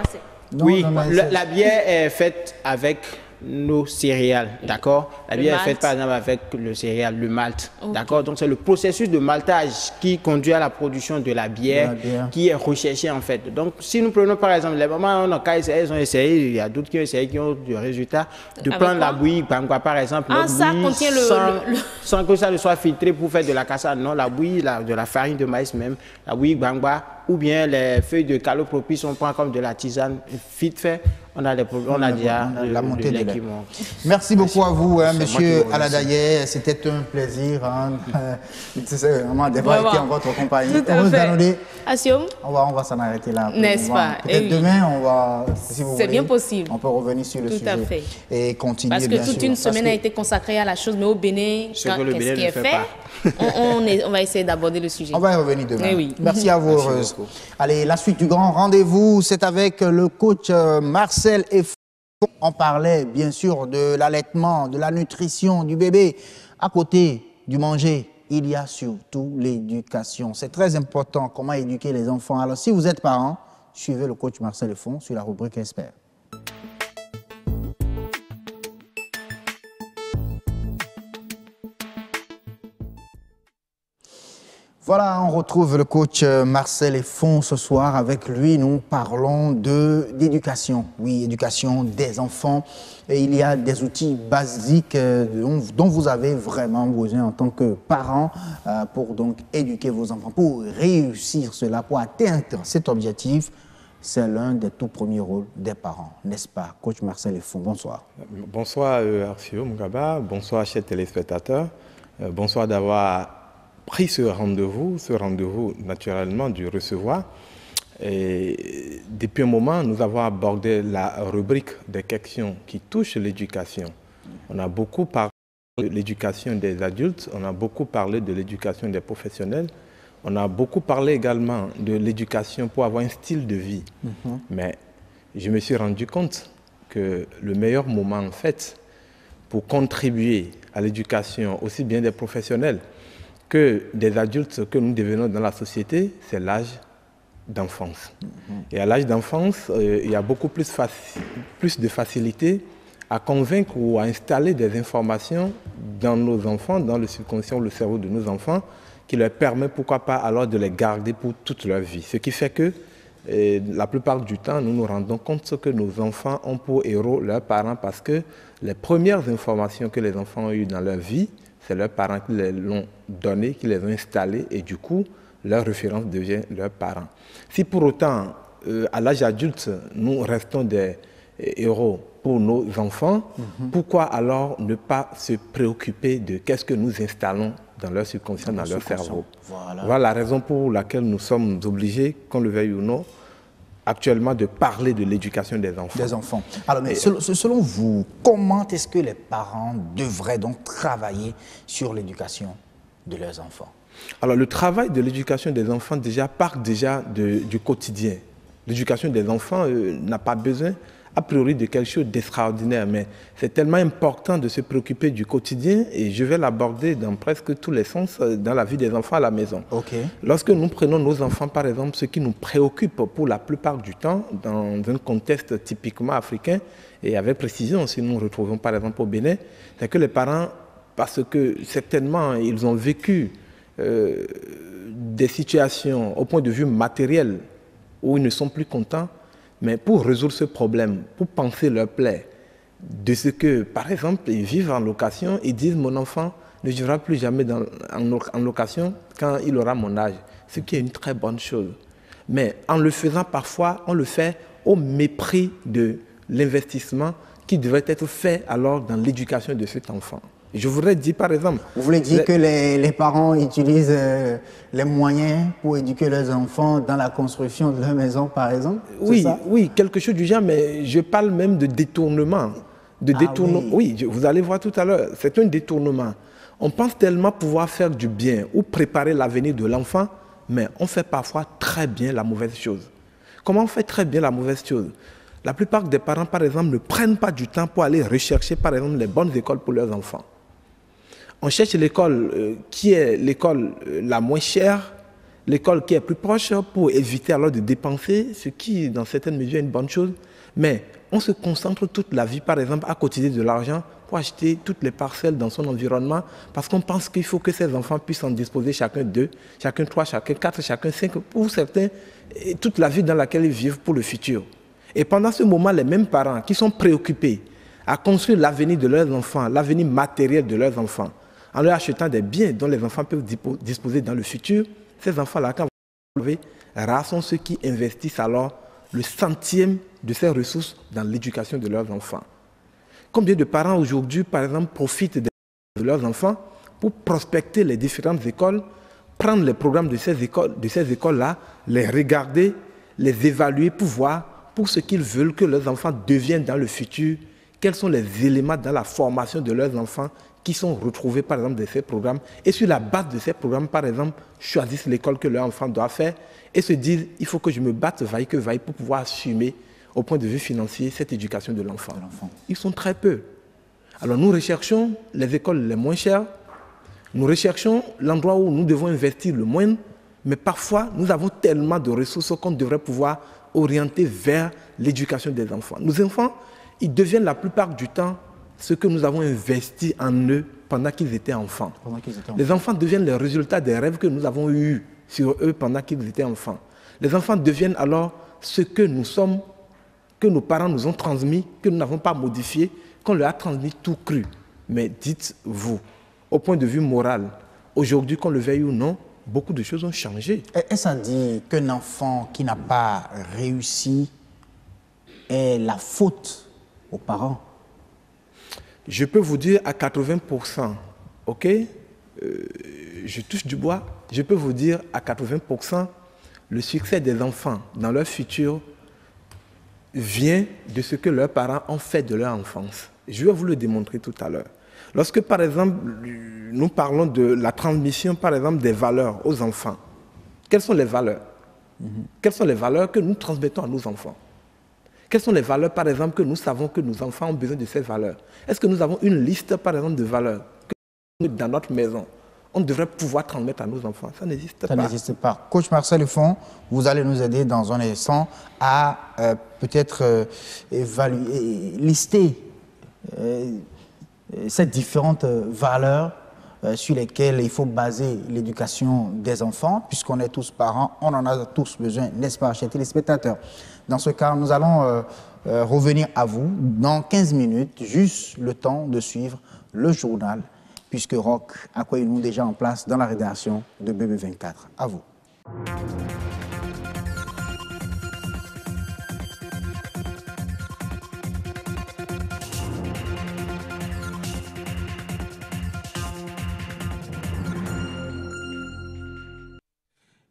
oui, la bière est faite avec nos céréales, d'accord? La bière est faite par exemple avec le céréal, le malt, d'accord? Donc c'est le processus de maltage qui conduit à la production de la bière, qui est recherché en fait. Donc si nous prenons par exemple les mamans, elles ont essayé, il y a d'autres qui ont essayé, qui ont du résultat, de prendre la bouillie, par exemple, ça contient sans que ça ne soit filtré pour faire de la cassade, non, la bouillie, de la farine de maïs même, la bouillie bangba, ou bien les feuilles de calopropice, on prend comme de la tisane, vite fait. On a déjà la montée de lait. Merci beaucoup à vous, monsieur Aladaye. C'était un plaisir. C'est vraiment d'avoir été en votre compagnie. Tout à fait. On va s'en arrêter là. N'est-ce pas? Peut-être demain, on va, si vous voulez. C'est bien possible. On peut revenir sur le sujet. Tout à fait. Et continuer, parce que toute une semaine a été consacrée à la chose, mais au Bénin, qu'est-ce qui est fait? On va essayer d'aborder le sujet. On va y revenir demain. Oui. Merci à vous, heureuse. Allez, la suite du grand rendez-vous, c'est avec le coach Marcel Effon. On parlait bien sûr de l'allaitement, de la nutrition du bébé. À côté du manger, il y a surtout l'éducation. C'est très important, comment éduquer les enfants. Alors, si vous êtes parent, suivez le coach Marcel Effon sur la rubrique Expert. Voilà, on retrouve le coach Marcel Effon ce soir. Avec lui, nous parlons d'éducation. Oui, éducation des enfants. Et il y a des outils basiques dont vous avez vraiment besoin en tant que parent pour donc éduquer vos enfants, pour réussir cela, pour atteindre cet objectif. C'est l'un des tout premiers rôles des parents, n'est-ce pas, coach Marcel Effon? Bonsoir. Bonsoir Arcio Mugaba, bonsoir chers téléspectateurs, bonsoir d'avoir pris ce rendez-vous naturellement du recevoir. Et depuis un moment, nous avons abordé la rubrique des questions qui touchent l'éducation. On a beaucoup parlé de l'éducation des adultes, on a beaucoup parlé de l'éducation des professionnels, on a beaucoup parlé également de l'éducation pour avoir un style de vie. Mais je me suis rendu compte que le meilleur moment, en fait, pour contribuer à l'éducation aussi bien des professionnels que des adultes que nous devenons dans la société, c'est l'âge d'enfance. Et à l'âge d'enfance, il y a beaucoup plus de facilité à convaincre ou à installer des informations dans nos enfants, dans le subconscient, le cerveau de nos enfants, qui leur permet, pourquoi pas, alors de les garder pour toute leur vie. Ce qui fait que, la plupart du temps, nous nous rendons compte que nos enfants ont pour héros leurs parents parce que les premières informations que les enfants ont eues dans leur vie, c'est leurs parents qui les l'ont donné, qui les ont installés, et du coup, leur référence devient leurs parents. Si pour autant, à l'âge adulte, nous restons des héros pour nos enfants, pourquoi alors ne pas se préoccuper de qu'est-ce que nous installons dans leur subconscient, dans leur cerveau? Voilà la raison pour laquelle nous sommes obligés, qu'on le veuille ou non, actuellement de parler de l'éducation des enfants. Des enfants. Alors, mais selon vous, comment est-ce que les parents devraient donc travailler sur l'éducation de leurs enfants? Alors, le travail de l'éducation des enfants part déjà du quotidien. L'éducation des enfants n'a pas besoin, a priori, de quelque chose d'extraordinaire, mais c'est tellement important de se préoccuper du quotidien, et je vais l'aborder dans presque tous les sens dans la vie des enfants à la maison. Lorsque nous prenons nos enfants, par exemple, ce qui nous préoccupe pour la plupart du temps, dans un contexte typiquement africain, et avec précision, si nous nous retrouvons par exemple au Bénin, c'est que les parents, parce que certainement ils ont vécu des situations au point de vue matériel où ils ne sont plus contents, mais pour résoudre ce problème, pour penser leur plaie, de ce que, par exemple, ils vivent en location, ils disent « mon enfant ne vivra plus jamais en location quand il aura mon âge », ce qui est une très bonne chose. Mais en le faisant parfois, on le fait au mépris de l'investissement qui devrait être fait alors dans l'éducation de cet enfant. Je voudrais dire, par exemple... Vous voulez dire que les parents utilisent les moyens pour éduquer leurs enfants dans la construction de leur maison, par exemple? Oui, oui, quelque chose du genre, mais je parle même de détournement. Oui, vous allez voir tout à l'heure, c'est un détournement. On pense tellement pouvoir faire du bien ou préparer l'avenir de l'enfant, mais on fait parfois très bien la mauvaise chose. Comment on fait très bien la mauvaise chose? La plupart des parents, par exemple, ne prennent pas du temps pour aller rechercher, par exemple, les bonnes écoles pour leurs enfants. On cherche l'école qui est l'école la moins chère, l'école qui est plus proche pour éviter alors de dépenser, ce qui, dans certaines mesures, est une bonne chose. Mais on se concentre toute la vie, par exemple, à cotiser de l'argent pour acheter toutes les parcelles dans son environnement parce qu'on pense qu'il faut que ces enfants puissent en disposer chacun 2, chacun 3, chacun 4, chacun 5, pour certains, et toute la vie dans laquelle ils vivent pour le futur. Et pendant ce moment, les mêmes parents qui sont préoccupés à construire l'avenir de leurs enfants, l'avenir matériel de leurs enfants, en leur achetant des biens dont les enfants peuvent disposer dans le futur, ces enfants-là, quand vous les rares sont ceux qui investissent alors le centième de ces ressources dans l'éducation de leurs enfants. Combien de parents aujourd'hui, par exemple, profitent de leurs enfants pour prospecter les différentes écoles, prendre les programmes de ces écoles-là, les regarder, les évaluer pour voir, pour ce qu'ils veulent que leurs enfants deviennent dans le futur, quels sont les éléments dans la formation de leurs enfants qui sont retrouvés, par exemple, de ces programmes, et sur la base de ces programmes, par exemple, choisissent l'école que leur enfant doit faire et se disent « il faut que je me batte vaille que vaille pour pouvoir assumer au point de vue financier cette éducation de l'enfant ». Ils sont très peu. Alors nous recherchons les écoles les moins chères, nous recherchons l'endroit où nous devons investir le moins, mais parfois nous avons tellement de ressources qu'on devrait pouvoir orienter vers l'éducation des enfants. Nos enfants, ils deviennent la plupart du temps ce que nous avons investi en eux pendant qu'ils étaient enfants. Les enfants deviennent le résultat des rêves que nous avons eus sur eux pendant qu'ils étaient enfants. Les enfants deviennent alors ce que nous sommes, que nos parents nous ont transmis, que nous n'avons pas modifié, qu'on leur a transmis tout cru. Mais dites-vous, au point de vue moral, aujourd'hui, qu'on le veuille ou non, beaucoup de choses ont changé. Est-ce à dire qu'un enfant qui n'a pas réussi est la faute aux parents? Je peux vous dire à 80%, ok, je touche du bois, je peux vous dire à 80%, le succès des enfants dans leur futur vient de ce que leurs parents ont fait de leur enfance. Je vais vous le démontrer tout à l'heure. Lorsque, par exemple, nous parlons de la transmission, par exemple, des valeurs aux enfants, quelles sont les valeurs? Quelles sont les valeurs que nous transmettons à nos enfants? Quelles sont les valeurs, par exemple, que nous savons que nos enfants ont besoin de ces valeurs? Est-ce que nous avons une liste, par exemple, de valeurs que dans notre maison, on devrait pouvoir transmettre à nos enfants? Ça n'existe pas. Ça n'existe pas. Coach Marcel Lefond, vous allez nous aider dans un instant à peut-être évaluer, lister ces différentes valeurs sur lesquelles il faut baser l'éducation des enfants, puisqu'on est tous parents, on en a tous besoin, n'est-ce pas, chers téléspectateurs? Dans ce cas, nous allons revenir à vous dans 15 minutes, juste le temps de suivre le journal, puisque Roch accueille nous déjà en place dans la rédaction de BB24. À vous.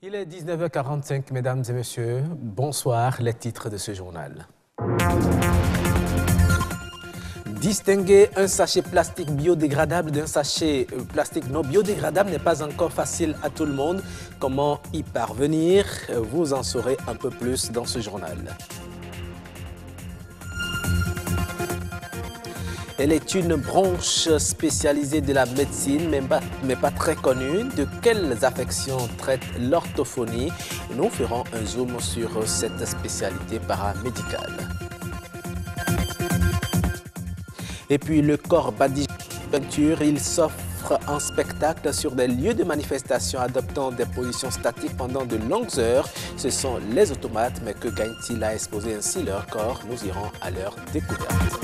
Il est 19h45, mesdames et messieurs. Bonsoir, les titres de ce journal. Distinguer un sachet plastique biodégradable d'un sachet plastique non biodégradable n'est pas encore facile à tout le monde. Comment y parvenir? Vous en saurez un peu plus dans ce journal. Elle est une branche spécialisée de la médecine, mais pas très connue. De quelles affections traite l'orthophonie? Nous ferons un zoom sur cette spécialité paramédicale. Et puis le corps Badi Peinture, il s'offre en spectacle sur des lieux de manifestation adoptant des positions statiques pendant de longues heures. Ce sont les automates, mais que gagnent-ils à exposer ainsi leur corps? Nous irons à leur découverte.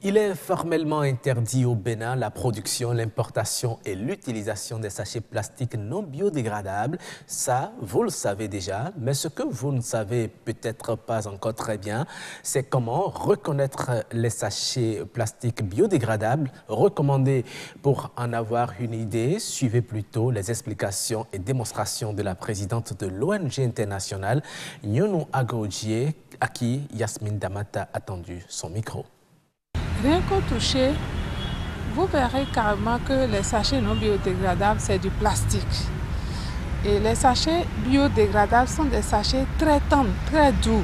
Il est formellement interdit au Bénin la production, l'importation et l'utilisation des sachets plastiques non biodégradables. Ça, vous le savez déjà, mais ce que vous ne savez peut-être pas encore très bien, c'est comment reconnaître les sachets plastiques biodégradables. Recommandés pour en avoir une idée, suivez plutôt les explications et démonstrations de la présidente de l'ONG internationale, Nyonou Agodjie, à qui Yasmine Damata a tendu son micro. Rien qu'au toucher, vous verrez carrément que les sachets non biodégradables, c'est du plastique. Et les sachets biodégradables sont des sachets très tendres, très doux.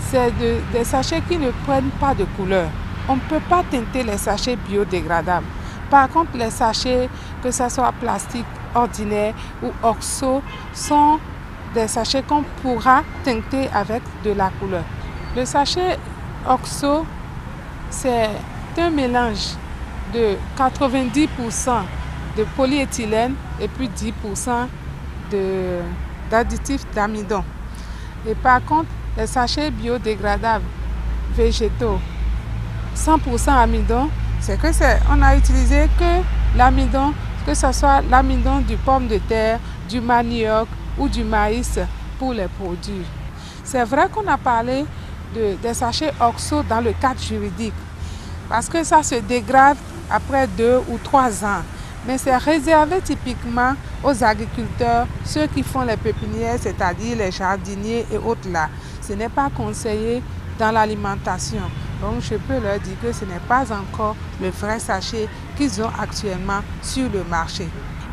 C'est des sachets qui ne prennent pas de couleur. On ne peut pas teinter les sachets biodégradables. Par contre, les sachets, que ce soit plastique ordinaire ou oxo, sont des sachets qu'on pourra teinter avec de la couleur. Le sachet oxo, c'est un mélange de 90% de polyéthylène et puis 10% d'additifs d'amidon. Et par contre, les sachets biodégradables végétaux, 100% amidon, c'est que on n'a utilisé que l'amidon, que ce soit l'amidon du pomme de terre, du manioc ou du maïs pour les produits. C'est vrai qu'on a parlé des sachets oxo dans le cadre juridique, parce que ça se dégrade après 2 ou 3 ans. Mais c'est réservé typiquement aux agriculteurs, ceux qui font les pépinières, c'est-à-dire les jardiniers et autres là. Ce n'est pas conseillé dans l'alimentation. Donc je peux leur dire que ce n'est pas encore le vrai sachet qu'ils ont actuellement sur le marché.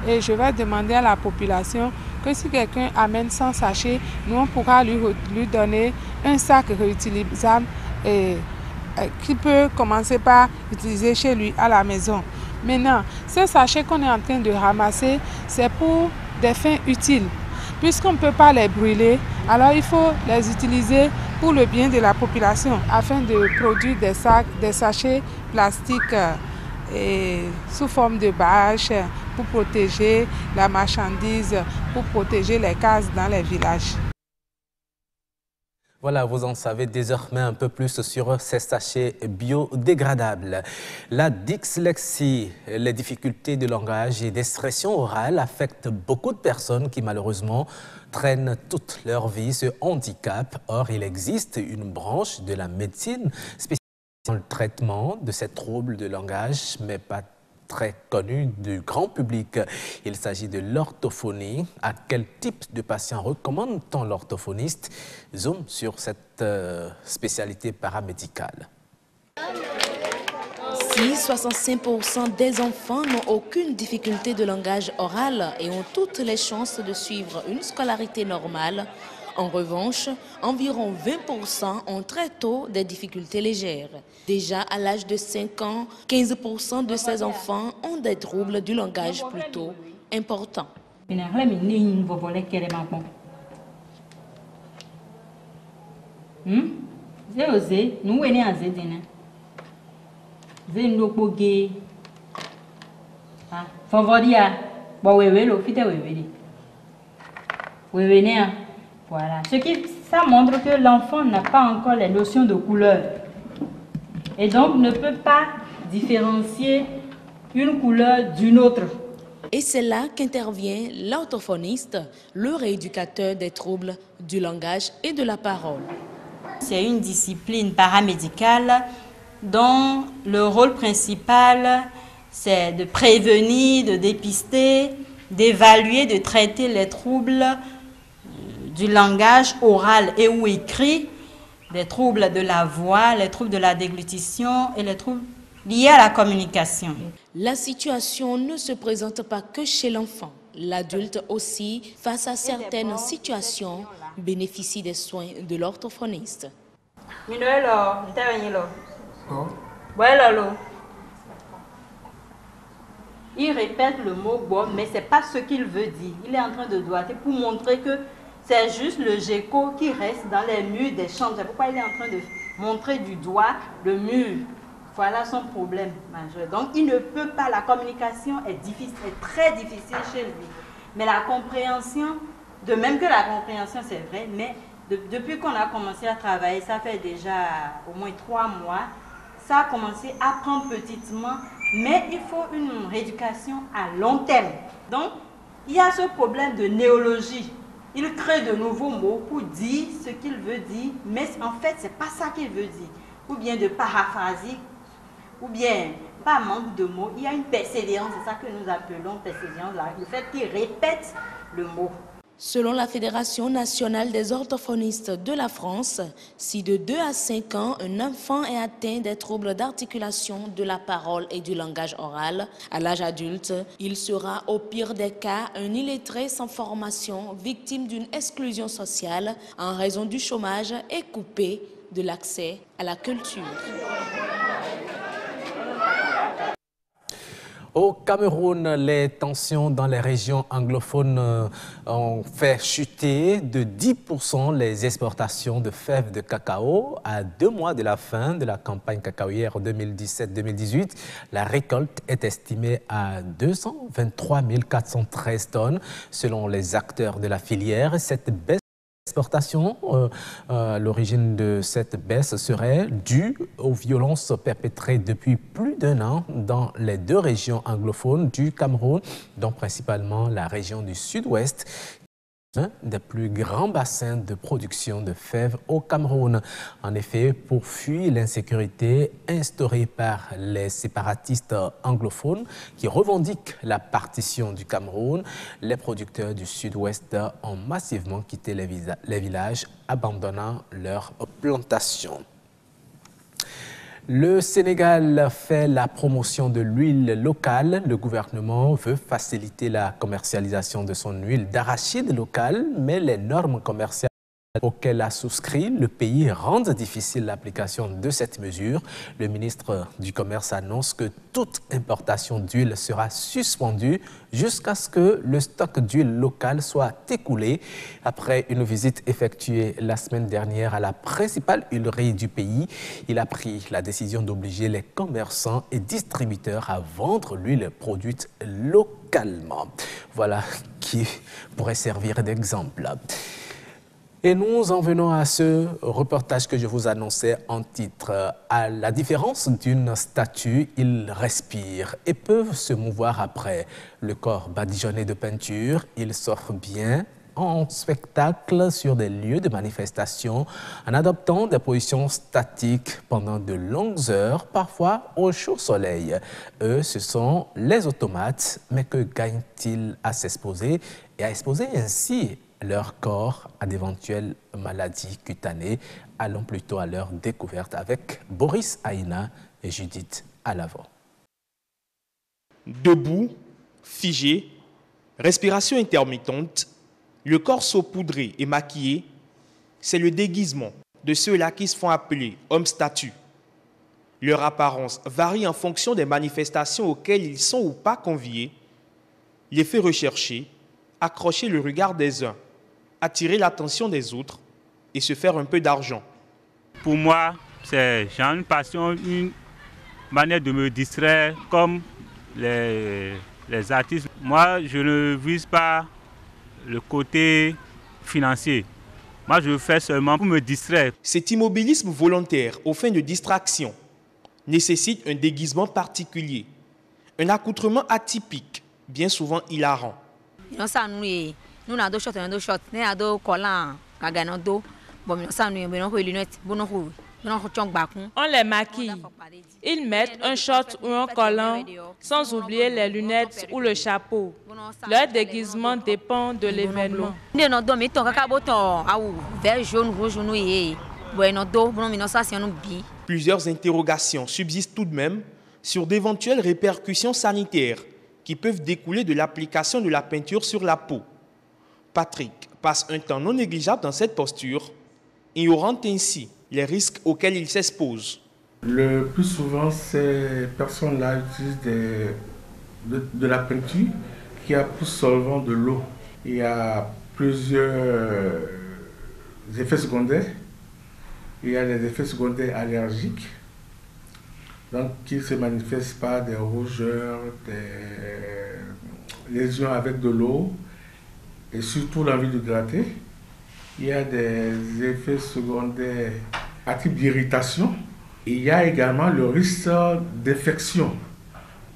Et je vais demander à la population que si quelqu'un amène 100 sachets, nous on pourra lui donner un sac réutilisable et qu'il peut commencer par utiliser chez lui à la maison. Maintenant, ces sachets qu'on est en train de ramasser, c'est pour des fins utiles. Puisqu'on ne peut pas les brûler, alors il faut les utiliser pour le bien de la population afin de produire des sachets plastiques sous forme de bâches pour protéger la marchandise, pour protéger les cases dans les villages. Voilà, vous en savez désormais un peu plus sur ces sachets biodégradables. La dyslexie, les difficultés de langage et d'expression orale affectent beaucoup de personnes qui malheureusement traînent toute leur vie ce handicap. Or, il existe une branche de la médecine spécialisée dans le traitement de ces troubles de langage, mais pas très connu du grand public. Il s'agit de l'orthophonie. À quel type de patient recommande-t-on l'orthophoniste? Zoom sur cette spécialité paramédicale. Ainsi, 65% des enfants n'ont aucune difficulté de langage oral et ont toutes les chances de suivre une scolarité normale. En revanche, environ 20% ont très tôt des difficultés légères. Déjà à l'âge de 5 ans, 15% de ces enfants ont des troubles du langage plutôt importants. Voilà. Ça montre que l'enfant n'a pas encore les notions de couleur et donc ne peut pas différencier une couleur d'une autre. Et c'est là qu'intervient l'orthophoniste, le rééducateur des troubles du langage et de la parole. C'est une discipline paramédicale dont le rôle principal, c'est de prévenir, de dépister, d'évaluer, de traiter les troubles du langage oral et ou écrit, les troubles de la voix, les troubles de la déglutition et les troubles liés à la communication. La situation ne se présente pas que chez l'enfant. L'adulte aussi, face à certaines situations, bénéficie des soins de l'orthophoniste. Il répète le mot « bon », mais ce n'est pas ce qu'il veut dire. Il est en train de doigter pour montrer que c'est juste le gecko qui reste dans les murs des chambres. C'est pourquoi il est en train de montrer du doigt le mur. Voilà son problème majeur. Donc, il ne peut pas, la communication est difficile, est très difficile chez lui. Mais la compréhension, de même que la compréhension, c'est vrai, mais depuis qu'on a commencé à travailler, ça fait déjà au moins 3 mois, ça a commencé à prendre petitement, mais il faut une rééducation à long terme. Donc, il y a ce problème de néologie. Il crée de nouveaux mots pour dire ce qu'il veut dire, mais en fait, ce n'est pas ça qu'il veut dire. Ou bien de paraphrasie, ou bien pas manque de mots. Il y a une persévérance, c'est ça que nous appelons persévérance, le fait qu'il répète le mot. Selon la Fédération nationale des orthophonistes de la France, si de 2 à 5 ans, un enfant est atteint des troubles d'articulation de la parole et du langage oral, à l'âge adulte, il sera au pire des cas un illettré sans formation, victime d'une exclusion sociale en raison du chômage et coupé de l'accès à la culture. Au Cameroun, les tensions dans les régions anglophones ont fait chuter de 10% les exportations de fèves de cacao. À 2 mois de la fin de la campagne cacaoyère 2017-2018, la récolte est estimée à 223 413 tonnes. Selon les acteurs de la filière, cette baisse l'exportation, l'origine de cette baisse serait due aux violences perpétrées depuis plus d'1 an dans les 2 régions anglophones du Cameroun, dont principalement la région du sud-ouest, un des plus grands bassins de production de fèves au Cameroun. En effet, pour fuir l'insécurité instaurée par les séparatistes anglophones qui revendiquent la partition du Cameroun, les producteurs du sud-ouest ont massivement quitté les villages, abandonnant leurs plantations. Le Sénégal fait la promotion de l'huile locale. Le gouvernement veut faciliter la commercialisation de son huile d'arachide locale, mais les normes commerciales auxquelles a souscrit le pays rendent difficile l'application de cette mesure. Le ministre du Commerce annonce que toute importation d'huile sera suspendue jusqu'à ce que le stock d'huile locale soit écoulé. Après une visite effectuée la semaine dernière à la principale huilerie du pays, il a pris la décision d'obliger les commerçants et distributeurs à vendre l'huile produite localement. Voilà qui pourrait servir d'exemple. Et nous en venons à ce reportage que je vous annonçais en titre. À la différence d'une statue, ils respirent et peuvent se mouvoir après. Le corps badigeonné de peinture, ils s'offrent bien en spectacle sur des lieux de manifestation en adoptant des positions statiques pendant de longues heures, parfois au chaud soleil. Eux, ce sont les automates, mais que gagnent-ils à s'exposer et à exposer ainsi leur corps à d'éventuelles maladies cutanées? Allons plutôt à leur découverte avec Boris Aïna et Judith à l'avant. Debout, figé, respiration intermittente, le corps saupoudré et maquillé, c'est le déguisement de ceux-là qui se font appeler hommes statues. Leur apparence varie en fonction des manifestations auxquelles ils sont ou pas conviés, les fait rechercher, accrocher le regard des uns, attirer l'attention des autres et se faire un peu d'argent. Pour moi, c'est genre une passion, une manière de me distraire comme les artistes. Moi, je ne vise pas le côté financier. Moi, je le fais seulement pour me distraire. Cet immobilisme volontaire aux fins de distraction nécessite un déguisement particulier, un accoutrement atypique, bien souvent hilarant. On les maquille. Ils mettent un short ou un collant, sans oublier les lunettes ou le chapeau. Leur déguisement dépend de l'événement. Plusieurs interrogations subsistent tout de même sur d'éventuelles répercussions sanitaires qui peuvent découler de l'application de la peinture sur la peau. Patrick passe un temps non négligeable dans cette posture, ignorant ainsi les risques auxquels il s'expose. Le plus souvent, ces personnes-là utilisent de la peinture qui a pour solvant de l'eau. Il y a plusieurs effets secondaires. Il y a des effets secondaires allergiques, donc qui se manifestent par des rougeurs, des lésions avec de l'eau et surtout l'envie de gratter. Il y a des effets secondaires à type d'irritation. Il y a également le risque d'infection,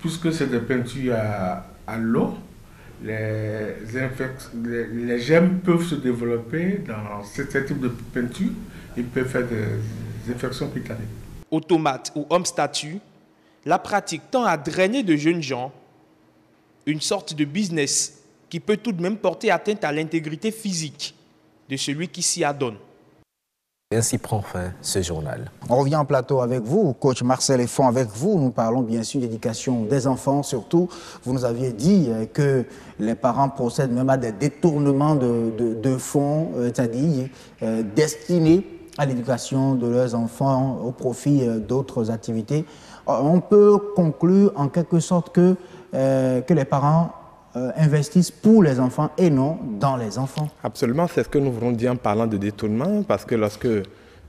puisque c'est des peintures à l'eau. Les germes peuvent se développer dans ce type de peinture. Ils peuvent faire des infections cutanées. Automate ou homme statue, la pratique tend à drainer de jeunes gens une sorte de business qui peut tout de même porter atteinte à l'intégrité physique de celui qui s'y adonne. Ainsi prend fin ce journal. On revient en plateau avec vous, coach Marcel Effon avec vous. Nous parlons bien sûr d'éducation des enfants, surtout. Vous nous aviez dit que les parents procèdent même à des détournements de fonds, c'est-à-dire destinés à l'éducation de leurs enfants au profit d'autres activités. On peut conclure en quelque sorte que les parents investissent pour les enfants et non dans les enfants. Absolument, c'est ce que nous voulons dire en parlant de détournement, parce que lorsque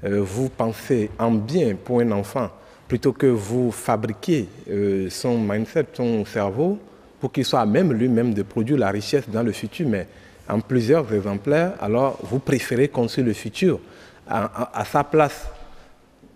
vous pensez en bien pour un enfant, plutôt que vous fabriquez son mindset, son cerveau, pour qu'il soit à même lui-même de produire la richesse dans le futur, mais en plusieurs exemplaires, alors vous préférez construire le futur à sa place,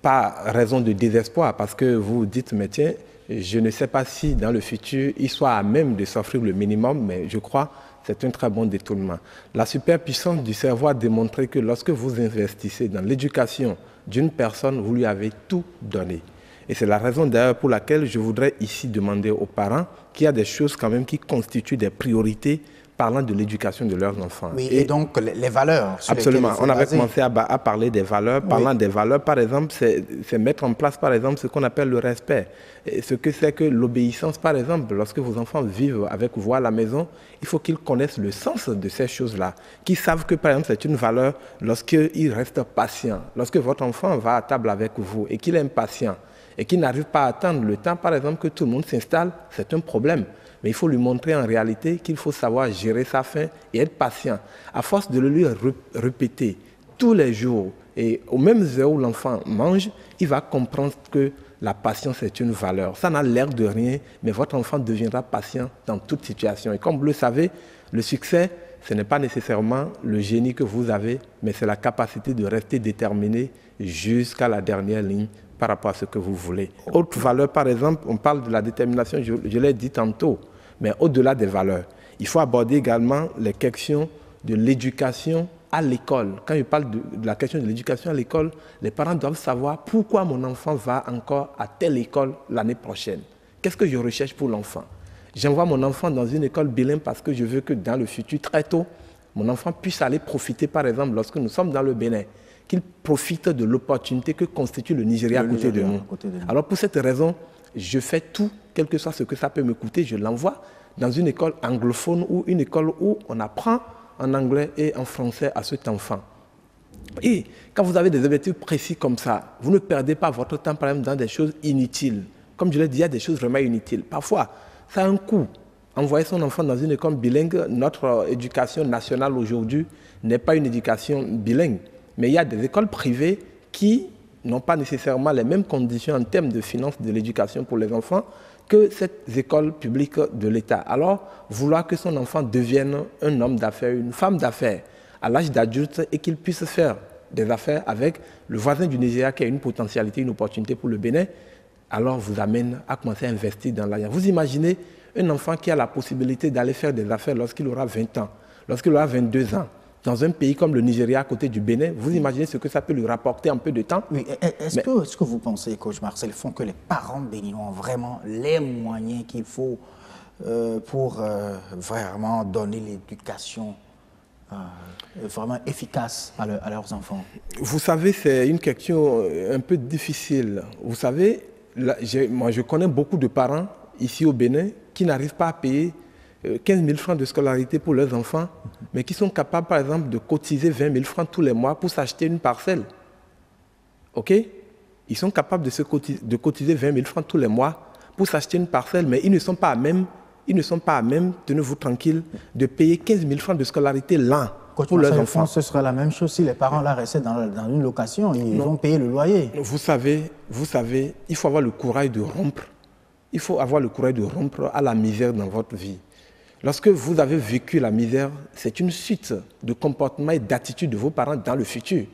pas raison de désespoir, parce que vous dites, mais tiens, je ne sais pas si dans le futur, il soit à même de s'offrir le minimum, mais je crois que c'est un très bon détournement. La superpuissance du cerveau a démontré que lorsque vous investissez dans l'éducation d'une personne, vous lui avez tout donné. Et c'est la raison d'ailleurs pour laquelle je voudrais ici demander aux parents qu'il y a des choses quand même qui constituent des priorités parlant de l'éducation de leurs enfants. Oui, et donc les valeurs. Absolument. On avait commencé à parler des valeurs. Parlant des valeurs, par exemple, c'est mettre en place, par exemple, ce qu'on appelle le respect. Et ce que c'est que l'obéissance, par exemple, lorsque vos enfants vivent avec vous à la maison, il faut qu'ils connaissent le sens de ces choses-là, qu'ils savent que, par exemple, c'est une valeur lorsqu'ils restent patients. Lorsque votre enfant va à table avec vous et qu'il est impatient et qu'il n'arrive pas à attendre le temps, par exemple, que tout le monde s'installe, c'est un problème. Mais il faut lui montrer en réalité qu'il faut savoir gérer sa faim et être patient. À force de le lui répéter tous les jours et aux mêmes heures où l'enfant mange, il va comprendre que la patience est une valeur. Ça n'a l'air de rien, mais votre enfant deviendra patient dans toute situation. Et comme vous le savez, le succès, ce n'est pas nécessairement le génie que vous avez, mais c'est la capacité de rester déterminé jusqu'à la dernière ligne par rapport à ce que vous voulez. Autre valeur, par exemple, on parle de la détermination, je l'ai dit tantôt, mais au-delà des valeurs, il faut aborder également les questions de l'éducation à l'école. Quand je parle de la question de l'éducation à l'école, les parents doivent savoir pourquoi mon enfant va encore à telle école l'année prochaine. Qu'est-ce que je recherche pour l'enfant? J'envoie mon enfant dans une école bilingue parce que je veux que dans le futur, très tôt, mon enfant puisse aller profiter, par exemple, lorsque nous sommes dans le Bénin, qu'il profite de l'opportunité que constitue le Nigeria à côté de nous. Alors pour cette raison, je fais tout, quel que soit ce que ça peut me coûter, je l'envoie dans une école anglophone ou une école où on apprend en anglais et en français à cet enfant. Et quand vous avez des objectifs précis comme ça, vous ne perdez pas votre temps, par exemple, dans des choses inutiles. Comme je l'ai dit, il y a des choses vraiment inutiles. Parfois, ça a un coût. Envoyer son enfant dans une école bilingue, notre éducation nationale aujourd'hui n'est pas une éducation bilingue. Mais il y a des écoles privées qui n'ont pas nécessairement les mêmes conditions en termes de finances de l'éducation pour les enfants que ces écoles publiques de l'État. Alors, vouloir que son enfant devienne un homme d'affaires, une femme d'affaires à l'âge d'adulte et qu'il puisse faire des affaires avec le voisin du Nigeria qui a une potentialité, une opportunité pour le Bénin, alors vous amène à commencer à investir dans l'argent. Vous imaginez un enfant qui a la possibilité d'aller faire des affaires lorsqu'il aura 20 ans, lorsqu'il aura 22 ans, dans un pays comme le Nigeria à côté du Bénin, vous imaginez ce que ça peut lui rapporter en peu de temps? Oui. Est-ce que vous pensez, coach Marcel Font, que les parents béninois ont vraiment les moyens qu'il faut pour vraiment donner l'éducation vraiment efficace à leurs enfants? Vous savez, c'est une question un peu difficile. Vous savez, moi je connais beaucoup de parents ici au Bénin qui n'arrivent pas à payer 15 000 francs de scolarité pour leurs enfants, mais qui sont capables, par exemple, de cotiser 20 000 francs tous les mois pour s'acheter une parcelle. OK? Ils sont capables de cotiser 20 000 francs tous les mois pour s'acheter une parcelle, mais ils ne sont pas à même, tenez-vous tranquille, de payer 15 000 francs de scolarité l'an pour leurs enfants. Ce sera la même chose si les parents là restaient dans une location, ils vont payer le loyer. Vous savez, il faut avoir le courage de rompre. Il faut avoir le courage de rompre à la misère dans votre vie. Lorsque vous avez vécu la misère, c'est une suite de comportements et d'attitudes de vos parents dans le futur.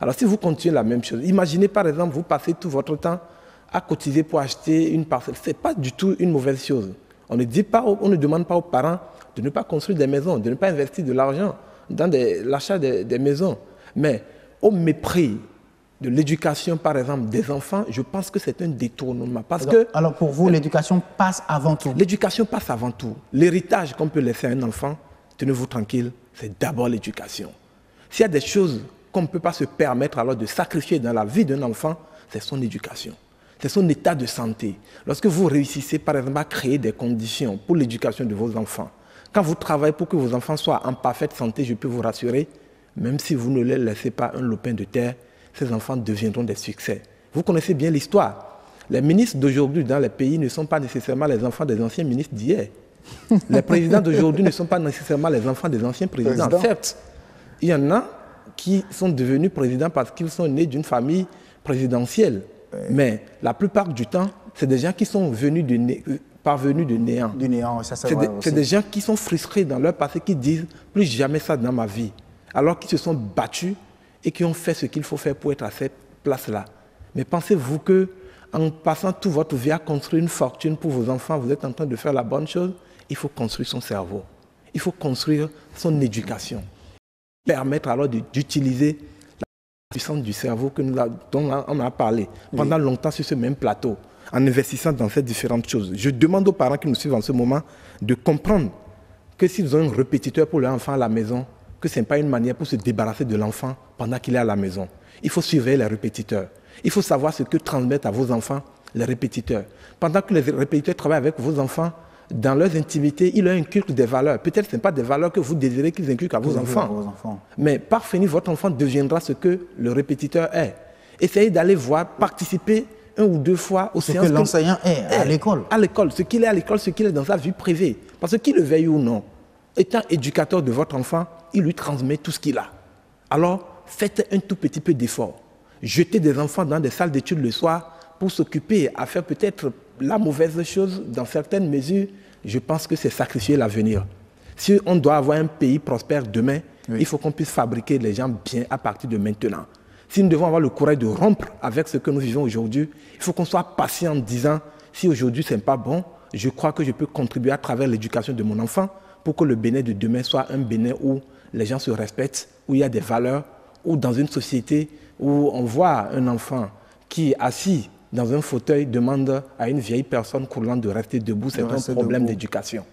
Alors si vous continuez la même chose, imaginez par exemple, vous passez tout votre temps à cotiser pour acheter une parcelle. Ce n'est pas du tout une mauvaise chose. On ne demande pas aux parents de ne pas construire des maisons, de ne pas investir de l'argent dans l'achat des maisons. Mais au mépris de l'éducation, par exemple, des enfants, je pense que c'est un détournement. Alors pour vous, l'éducation passe avant tout? L'éducation passe avant tout. L'héritage qu'on peut laisser à un enfant, tenez-vous tranquille, c'est d'abord l'éducation. S'il y a des choses qu'on ne peut pas se permettre alors de sacrifier dans la vie d'un enfant, c'est son éducation. C'est son état de santé. Lorsque vous réussissez, par exemple, à créer des conditions pour l'éducation de vos enfants, quand vous travaillez pour que vos enfants soient en parfaite santé, je peux vous rassurer, même si vous ne les laissez pas un lopin de terre, ces enfants deviendront des succès. Vous connaissez bien l'histoire. Les ministres d'aujourd'hui dans les pays ne sont pas nécessairement les enfants des anciens ministres d'hier. Les présidents d'aujourd'hui ne sont pas nécessairement les enfants des anciens présidents. Certes, il y en a qui sont devenus présidents parce qu'ils sont nés d'une famille présidentielle. Mais la plupart du temps, c'est des gens qui sont parvenus de néant. Du néant, ça c'est vrai aussi. C'est des gens qui sont frustrés dans leur passé, qui disent « plus jamais ça dans ma vie ». Alors qu'ils se sont battus et qui ont fait ce qu'il faut faire pour être à cette place-là. Mais pensez-vous qu'en passant toute votre vie à construire une fortune pour vos enfants, vous êtes en train de faire la bonne chose? Il faut construire son cerveau. Il faut construire son éducation. Permettre alors d'utiliser la puissance du cerveau dont on a parlé pendant longtemps sur ce même plateau, en investissant dans ces différentes choses. Je demande aux parents qui nous suivent en ce moment de comprendre que s'ils ont un répétiteur pour leur enfant à la maison, que ce n'est pas une manière pour se débarrasser de l'enfant pendant qu'il est à la maison. Il faut surveiller les répétiteurs. Il faut savoir ce que transmettent à vos enfants les répétiteurs. Pendant que les répétiteurs travaillent avec vos enfants, dans leurs intimités, ils leur inculquent des valeurs. Peut-être que ce n'est pas des valeurs que vous désirez qu'ils inculquent à vos enfants. Mais par finir, votre enfant deviendra ce que le répétiteur est. Essayez d'aller voir, participer 1 ou 2 fois aux séances. Ce que l'enseignant est à l'école. À l'école, ce qu'il est à l'école, ce qu'il est dans sa vie privée. Parce qu'il le veuille ou non, étant éducateur de votre enfant, il lui transmet tout ce qu'il a. Alors, faites un tout petit peu d'effort. Jetez des enfants dans des salles d'études le soir pour s'occuper à faire peut-être la mauvaise chose dans certaines mesures. Je pense que c'est sacrifier l'avenir. Si on doit avoir un pays prospère demain, il faut qu'on puisse fabriquer les gens bien à partir de maintenant. Si nous devons avoir le courage de rompre avec ce que nous vivons aujourd'hui, il faut qu'on soit patient en disant, si aujourd'hui ce n'est pas bon, je crois que je peux contribuer à travers l'éducation de mon enfant pour que le Bénin de demain soit un Bénin où les gens se respectent, où il y a des valeurs, où dans une société où on voit un enfant qui est assis dans un fauteuil demande à une vieille personne coulant de rester debout, c'est un problème d'éducation.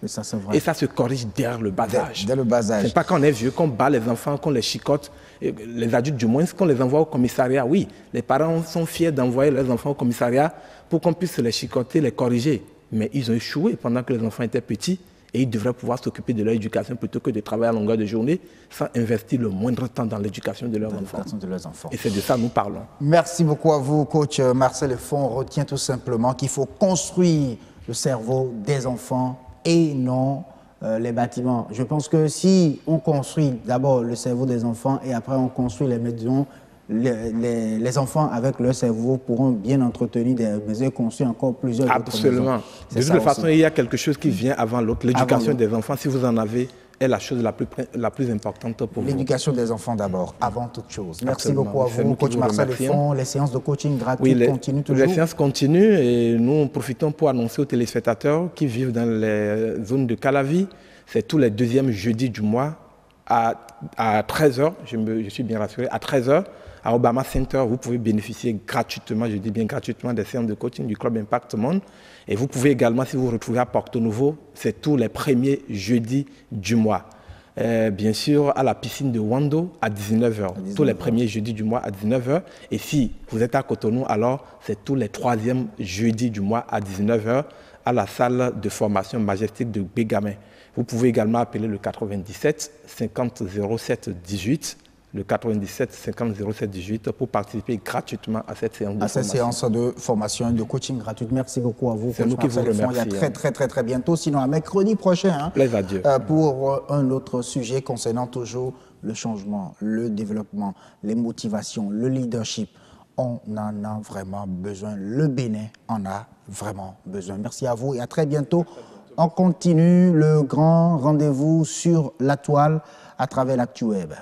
Et ça se corrige dès le bas âge. Dès le bas âge. C'est pas quand on est vieux qu'on bat les enfants, qu'on les chicote, les adultes du moins, qu'on les envoie au commissariat. Oui, les parents sont fiers d'envoyer leurs enfants au commissariat pour qu'on puisse les chicoter, les corriger. Mais ils ont échoué pendant que les enfants étaient petits. Et ils devraient pouvoir s'occuper de leur éducation plutôt que de travailler à longueur de journée sans investir le moindre temps dans l'éducation de leurs enfants. Et c'est de ça que nous parlons. Merci beaucoup à vous, coach Marcel Lefond. On retient tout simplement qu'il faut construire le cerveau des enfants et non les bâtiments. Je pense que si on construit d'abord le cerveau des enfants et après on construit les maisons, les enfants avec leur cerveau pourront bien entretenir des maisons et construire encore plusieurs autres maisons. Absolument. De toute façon, il y a quelque chose qui vient avant l'autre. L'éducation des enfants, si vous en avez, est la chose la plus importante pour vous. L'éducation des enfants d'abord, avant toute chose. Merci beaucoup à vous, coach Marcel Lefond. Les séances de coaching gratuites continuent toujours. Les séances continuent et nous profitons pour annoncer aux téléspectateurs qui vivent dans les zones de Calavi, c'est tous les deuxièmes jeudis du mois à 13h, je suis bien rassuré, à 13h, à Obama Center, vous pouvez bénéficier gratuitement, je dis bien gratuitement, des séances de coaching du Club Impact Monde. Et vous pouvez également, si vous vous retrouvez à Porto Novo, c'est tous les premiers jeudis du mois. Bien sûr, à la piscine de Wando à 19h, tous les premiers jeudis du mois à 19h. Et si vous êtes à Cotonou, alors c'est tous les troisièmes jeudis du mois à 19h à la salle de formation majestique de Bégamin. Vous pouvez également appeler le 97 50 07 18. Le 97 50 07 18 pour participer gratuitement à cette séance de formation. À cette séance de formation et de coaching gratuite. Merci beaucoup à vous. C'est nous qui vous remercions. Il y a très bientôt, sinon à mercredi prochain, pour un autre sujet concernant toujours le changement, le développement, les motivations, le leadership. On en a vraiment besoin. Le Bénin en a vraiment besoin. Merci à vous et à très bientôt. On continue le grand rendez-vous sur la toile à travers l'ActuWeb.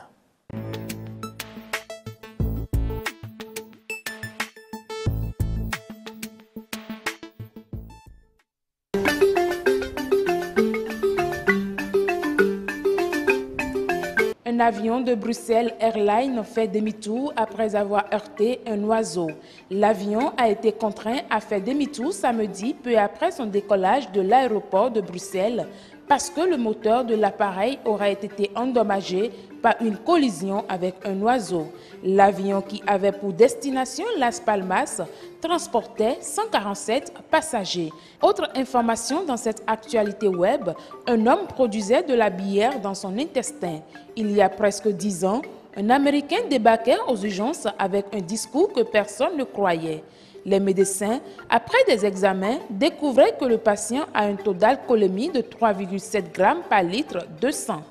Un avion de Bruxelles Airlines fait demi-tour après avoir heurté un oiseau. L'avion a été contraint à faire demi-tour samedi, peu après son décollage de l'aéroport de Bruxelles, parce que le moteur de l'appareil aurait été endommagé par une collision avec un oiseau. L'avion, qui avait pour destination Las Palmas, transportait 147 passagers. Autre information dans cette actualité web, un homme produisait de la bière dans son intestin. Il y a presque 10 ans, un Américain débarquait aux urgences avec un discours que personne ne croyait. Les médecins, après des examens, découvraient que le patient a un taux d'alcoolémie de 3,7 grammes par litre de sang.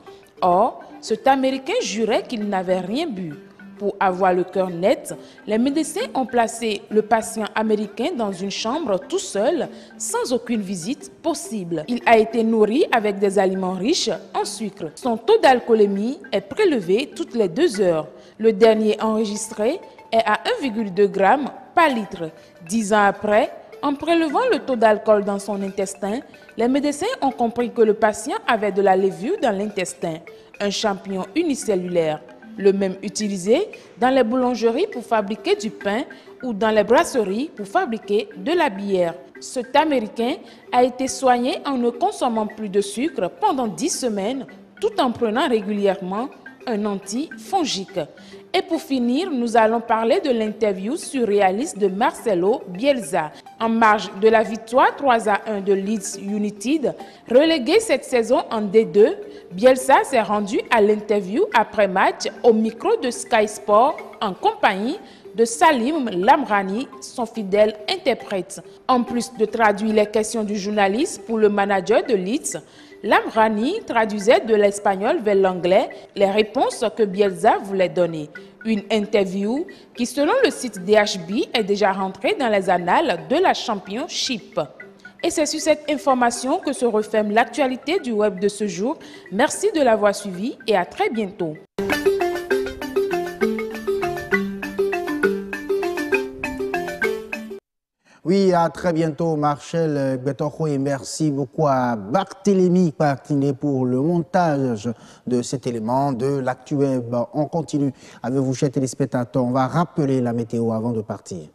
Or, cet Américain jurait qu'il n'avait rien bu. Pour avoir le cœur net, les médecins ont placé le patient américain dans une chambre tout seul, sans aucune visite possible. Il a été nourri avec des aliments riches en sucre. Son taux d'alcoolémie est prélevé toutes les 2 heures. Le dernier enregistré est à 1,2 g par litre. 10 ans après, en prélevant le taux d'alcool dans son intestin, les médecins ont compris que le patient avait de la levure dans l'intestin, un champignon unicellulaire, le même utilisé dans les boulangeries pour fabriquer du pain ou dans les brasseries pour fabriquer de la bière. Cet Américain a été soigné en ne consommant plus de sucre pendant 10 semaines, tout en prenant régulièrement un antifongique. Et pour finir, nous allons parler de l'interview surréaliste de Marcelo Bielsa. En marge de la victoire 3-1 de Leeds United, relégué cette saison en D2, Bielsa s'est rendu à l'interview après match au micro de Sky Sport en compagnie de Salim Lamrani, son fidèle interprète. En plus de traduire les questions du journaliste pour le manager de Leeds, Lamrani traduisait de l'espagnol vers l'anglais les réponses que Bielsa voulait donner. Une interview qui, selon le site DHB, est déjà rentrée dans les annales de la Championship. Et c'est sur cette information que se referme l'actualité du web de ce jour. Merci de l'avoir suivi et à très bientôt. Oui, à très bientôt, Marcel Betoro, et merci beaucoup à Barthélémy Partinet pour le montage de cet élément de l'ActuWeb. On continue avec vous, chers téléspectateurs. On va rappeler la météo avant de partir.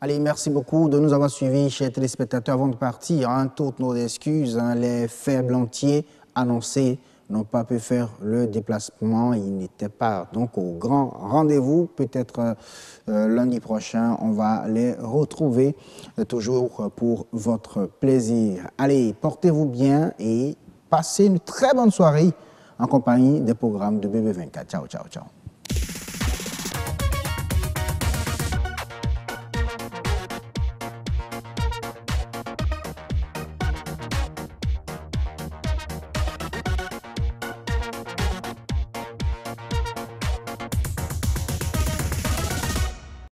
Allez, merci beaucoup de nous avoir suivis, chers téléspectateurs. Avant de partir, toutes nos excuses, les faibles entiers annoncés n'ont pas pu faire le déplacement. Ils n'étaient pas donc au grand rendez-vous. Peut-être lundi prochain, on va les retrouver toujours pour votre plaisir. Allez, portez-vous bien et passez une très bonne soirée en compagnie des programmes de BB24. Ciao, ciao, ciao.